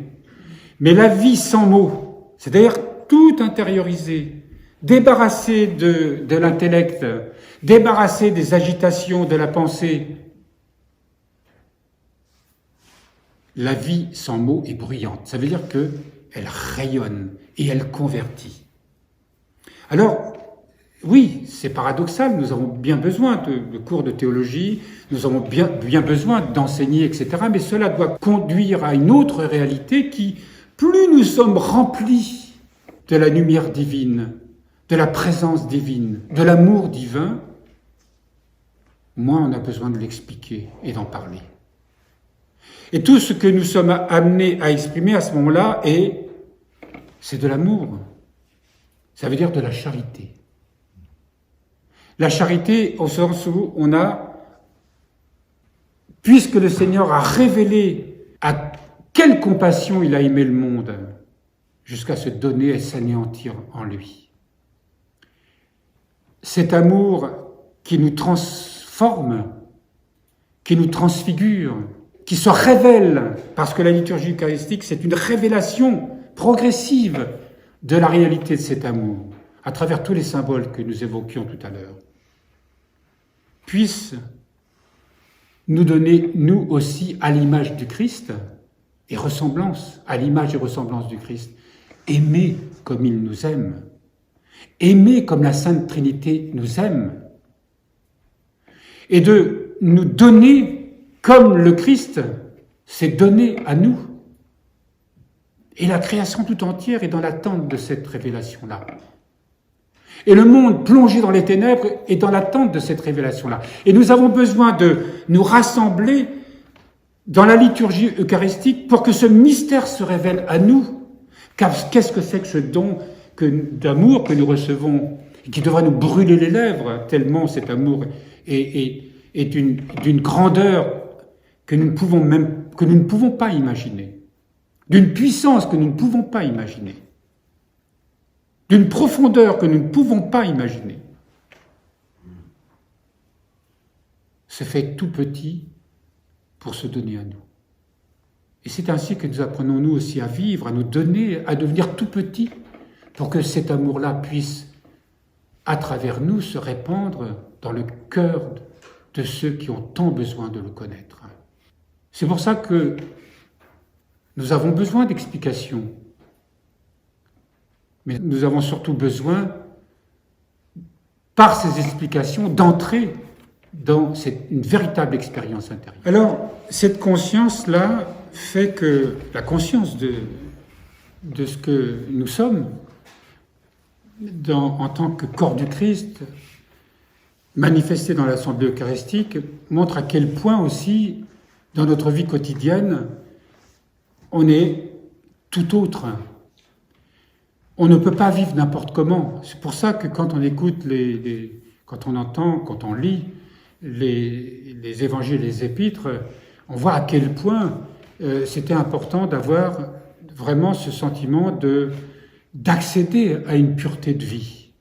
A: Mais la vie sans mots, c'est-à-dire tout intériorisé, débarrassé de l'intellect, débarrassé des agitations de la pensée, la vie sans mots est bruyante. Ça veut dire qu'elle rayonne et elle convertit. Alors, oui, c'est paradoxal, nous avons bien besoin de cours de théologie, nous avons bien besoin d'enseigner, etc. Mais cela doit conduire à une autre réalité qui, plus nous sommes remplis de la lumière divine, de la présence divine, de l'amour divin, moins on a besoin de l'expliquer et d'en parler. Et tout ce que nous sommes amenés à exprimer à ce moment-là, c'est de l'amour. Ça veut dire de la charité. La charité au sens où on a, puisque le Seigneur a révélé à quelle compassion il a aimé le monde, jusqu'à se donner et s'anéantir en lui. Cet amour qui nous transforme, qui nous transfigure, qui se révèle, parce que la liturgie eucharistique, c'est une révélation progressive de la réalité de cet amour, à travers tous les symboles que nous évoquions tout à l'heure, puisse nous donner, nous aussi, à l'image du Christ, et ressemblance, à l'image et ressemblance du Christ, aimer comme il nous aime, aimer comme la Sainte Trinité nous aime, et de nous donner comme le Christ s'est donné à nous. Et la création tout entière est dans l'attente de cette révélation-là. Et le monde plongé dans les ténèbres est dans l'attente de cette révélation-là. Et nous avons besoin de nous rassembler dans la liturgie eucharistique pour que ce mystère se révèle à nous. Car qu'est-ce que c'est que ce don d'amour que nous recevons, et qui devrait nous brûler les lèvres, tellement cet amour est d'une grandeur que nous ne pouvons pas imaginer, d'une puissance que nous ne pouvons pas imaginer, d'une profondeur que nous ne pouvons pas imaginer. Se fait tout petit pour se donner à nous. Et c'est ainsi que nous apprenons nous aussi à vivre, à nous donner, à devenir tout petits, pour que cet amour-là puisse, à travers nous, se répandre dans le cœur de ceux qui ont tant besoin de le connaître. C'est pour ça que nous avons besoin d'explications, mais nous avons surtout besoin, par ces explications, d'entrer dans une véritable expérience intérieure. Alors, cette conscience-là fait que la conscience de ce que nous sommes, en tant que corps du Christ, manifesté dans l'Assemblée eucharistique, montre à quel point aussi, dans notre vie quotidienne, on est tout autre. On ne peut pas vivre n'importe comment. C'est pour ça que quand on écoute, quand on entend, quand on lit les évangiles, les épîtres, on voit à quel point c'était important d'avoir vraiment ce sentiment d'accéder à une pureté de vie,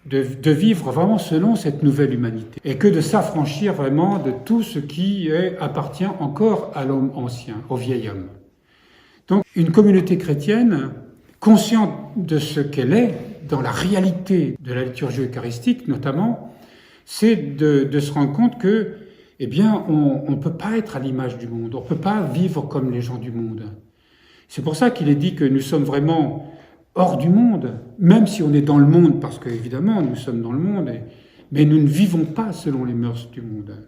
A: de vivre vraiment selon cette nouvelle humanité, et que de s'affranchir vraiment de tout ce qui appartient encore à l'homme ancien, au vieil homme. Donc, une communauté chrétienne, consciente de ce qu'elle est, dans la réalité de la liturgie eucharistique notamment, c'est de se rendre compte que, eh bien, on ne peut pas être à l'image du monde, on ne peut pas vivre comme les gens du monde. C'est pour ça qu'il est dit que nous sommes vraiment hors du monde, même si on est dans le monde, parce qu'évidemment, nous sommes dans le monde, mais nous ne vivons pas selon les mœurs du monde.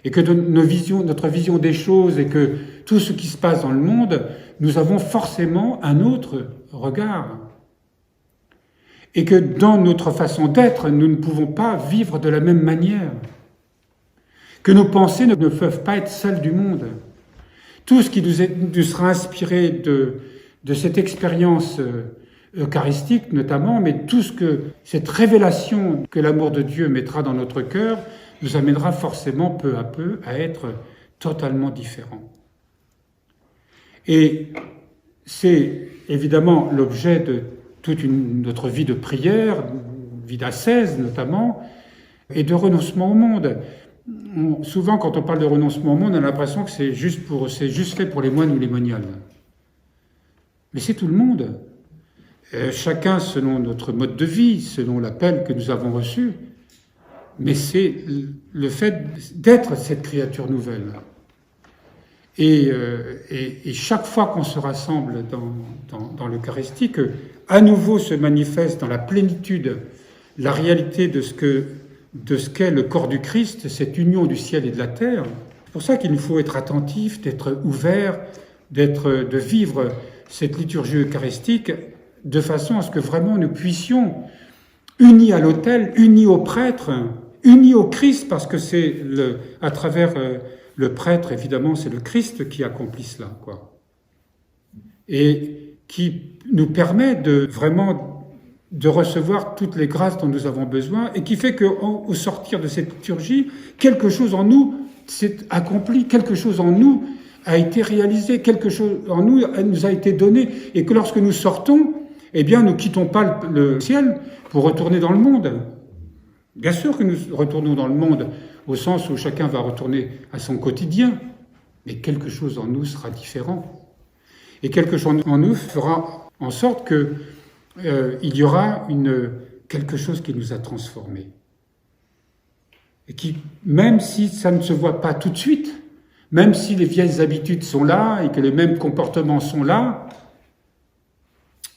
A: Et que notre vision des choses et que tout ce qui se passe dans le monde, nous avons forcément un autre regard. Et que dans notre façon d'être, nous ne pouvons pas vivre de la même manière. Que nos pensées ne peuvent pas être celles du monde. Tout ce qui nous sera inspiré de cette expérience eucharistique notamment, mais tout cette révélation que l'amour de Dieu mettra dans notre cœur, nous amènera forcément peu à peu à être totalement différents. Et c'est évidemment l'objet de toute notre vie de prière, vie d'ascèse notamment, et de renoncement au monde. Souvent, quand on parle de renoncement au monde, on a l'impression que c'est juste fait pour les moines ou les moniales. Mais c'est tout le monde. Chacun selon notre mode de vie, selon l'appel que nous avons reçu. Mais c'est le fait d'être cette créature nouvelle. Et chaque fois qu'on se rassemble dans l'Eucharistie, à nouveau se manifeste dans la plénitude la réalité de ce qu'est le corps du Christ, cette union du ciel et de la terre. C'est pour ça qu'il nous faut être attentif, d'être ouvert, de vivre cette liturgie eucharistique de façon à ce que vraiment nous puissions, unis à l'autel, unis au prêtre, unis au Christ, parce que c'est à travers le prêtre, évidemment, c'est le Christ qui accomplit cela, quoi. Et qui nous permet de recevoir toutes les grâces dont nous avons besoin et qui fait qu'au sortir de cette liturgie, quelque chose en nous s'est accompli, quelque chose en nous a été réalisé, quelque chose en nous nous a été donné et que lorsque nous sortons, eh bien, nous quittons pas le ciel pour retourner dans le monde. Bien sûr que nous retournons dans le monde au sens où chacun va retourner à son quotidien, mais quelque chose en nous sera différent. Et quelque chose en nous fera en sorte que il y aura quelque chose qui nous a transformés. Et qui, même si ça ne se voit pas tout de suite, même si les vieilles habitudes sont là et que les mêmes comportements sont là,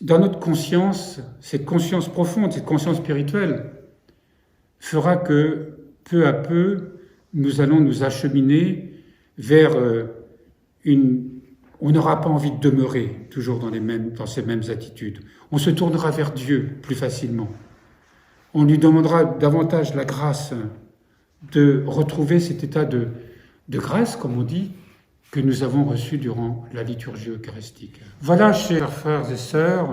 A: dans notre conscience, cette conscience profonde, cette conscience spirituelle, fera que, peu à peu, nous allons nous acheminer vers on n'aura pas envie de demeurer toujours dans ces mêmes attitudes. On se tournera vers Dieu plus facilement. On lui demandera davantage la grâce de retrouver cet état de grâce, comme on dit, que nous avons reçu durant la liturgie eucharistique. Voilà, chers frères et sœurs,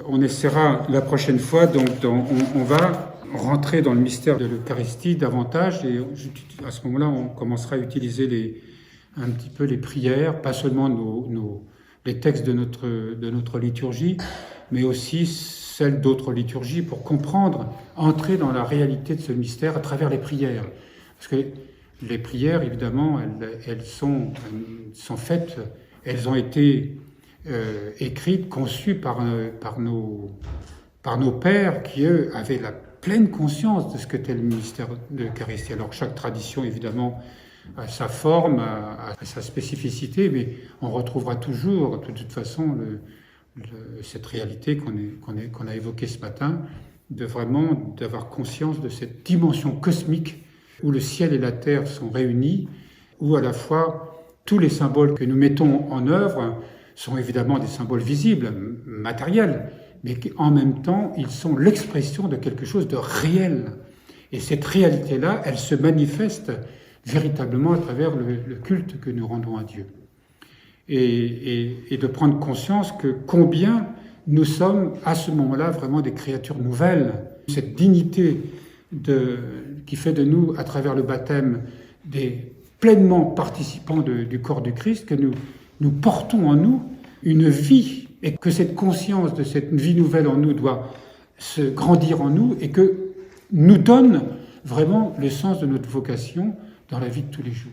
A: on essaiera la prochaine fois, donc on va rentrer dans le mystère de l'Eucharistie davantage, et à ce moment-là, on commencera à utiliser un petit peu les prières, pas seulement les textes de notre liturgie, mais aussi celles d'autres liturgies, pour comprendre, entrer dans la réalité de ce mystère à travers les prières. Parce que les prières, évidemment, elles sont faites, elles ont été écrites, conçues par nos pères qui, eux, avaient la pleine conscience de ce qu'était le mystère de l'Eucharistie. Alors chaque tradition, évidemment, a sa forme, a sa spécificité, mais on retrouvera toujours, de toute façon, cette réalité qu'on a évoquée ce matin, d'avoir conscience de cette dimension cosmique où le ciel et la terre sont réunis, où à la fois tous les symboles que nous mettons en œuvre sont évidemment des symboles visibles, matériels, mais en même temps, ils sont l'expression de quelque chose de réel. Et cette réalité-là, elle se manifeste véritablement à travers le culte que nous rendons à Dieu. Et de prendre conscience que combien nous sommes à ce moment-là vraiment des créatures nouvelles. Cette dignité qui fait de nous, à travers le baptême, des pleinement participants du corps du Christ, que nous portons en nous une vie, et que cette conscience de cette vie nouvelle en nous doit se grandir en nous, et que nous donne vraiment le sens de notre vocation dans la vie de tous les jours.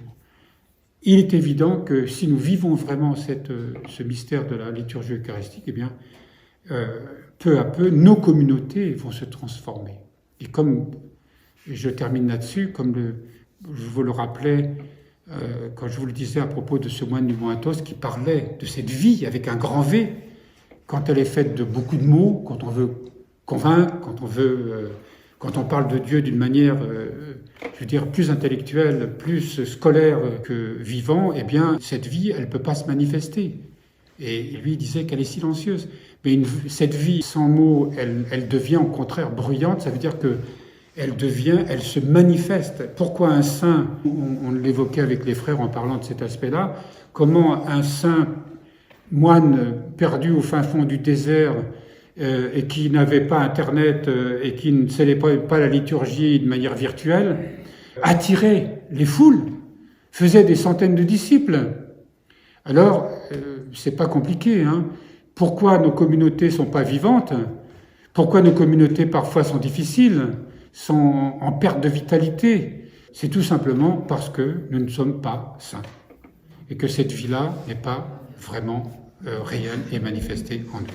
A: Il est évident que si nous vivons vraiment ce mystère de la liturgie eucharistique, eh bien, peu à peu, nos communautés vont se transformer. Et comme je termine là-dessus, comme je vous le rappelais quand je vous le disais à propos de ce moine du Mont Athos qui parlait de cette vie avec un grand V, quand elle est faite de beaucoup de mots, quand on veut convaincre, quand on parle de Dieu d'une manière, je veux dire, plus intellectuelle, plus scolaire que vivant, eh bien, cette vie, elle ne peut pas se manifester. Et lui, il disait qu'elle est silencieuse. Mais cette vie sans mots, elle devient au contraire bruyante, ça veut dire que elle se manifeste. Pourquoi un saint, on l'évoquait avec les frères en parlant de cet aspect-là, comment un saint moine perdu au fin fond du désert et qui n'avait pas Internet et qui ne célébrait pas la liturgie de manière virtuelle, attirait les foules, faisait des centaines de disciples. Alors, c'est pas compliqué, hein. Pourquoi nos communautés sont pas vivantes? Pourquoi nos communautés parfois sont difficiles, sont en perte de vitalité? C'est tout simplement parce que nous ne sommes pas saints et que cette vie-là n'est pas vraiment réelle et manifestée en nous.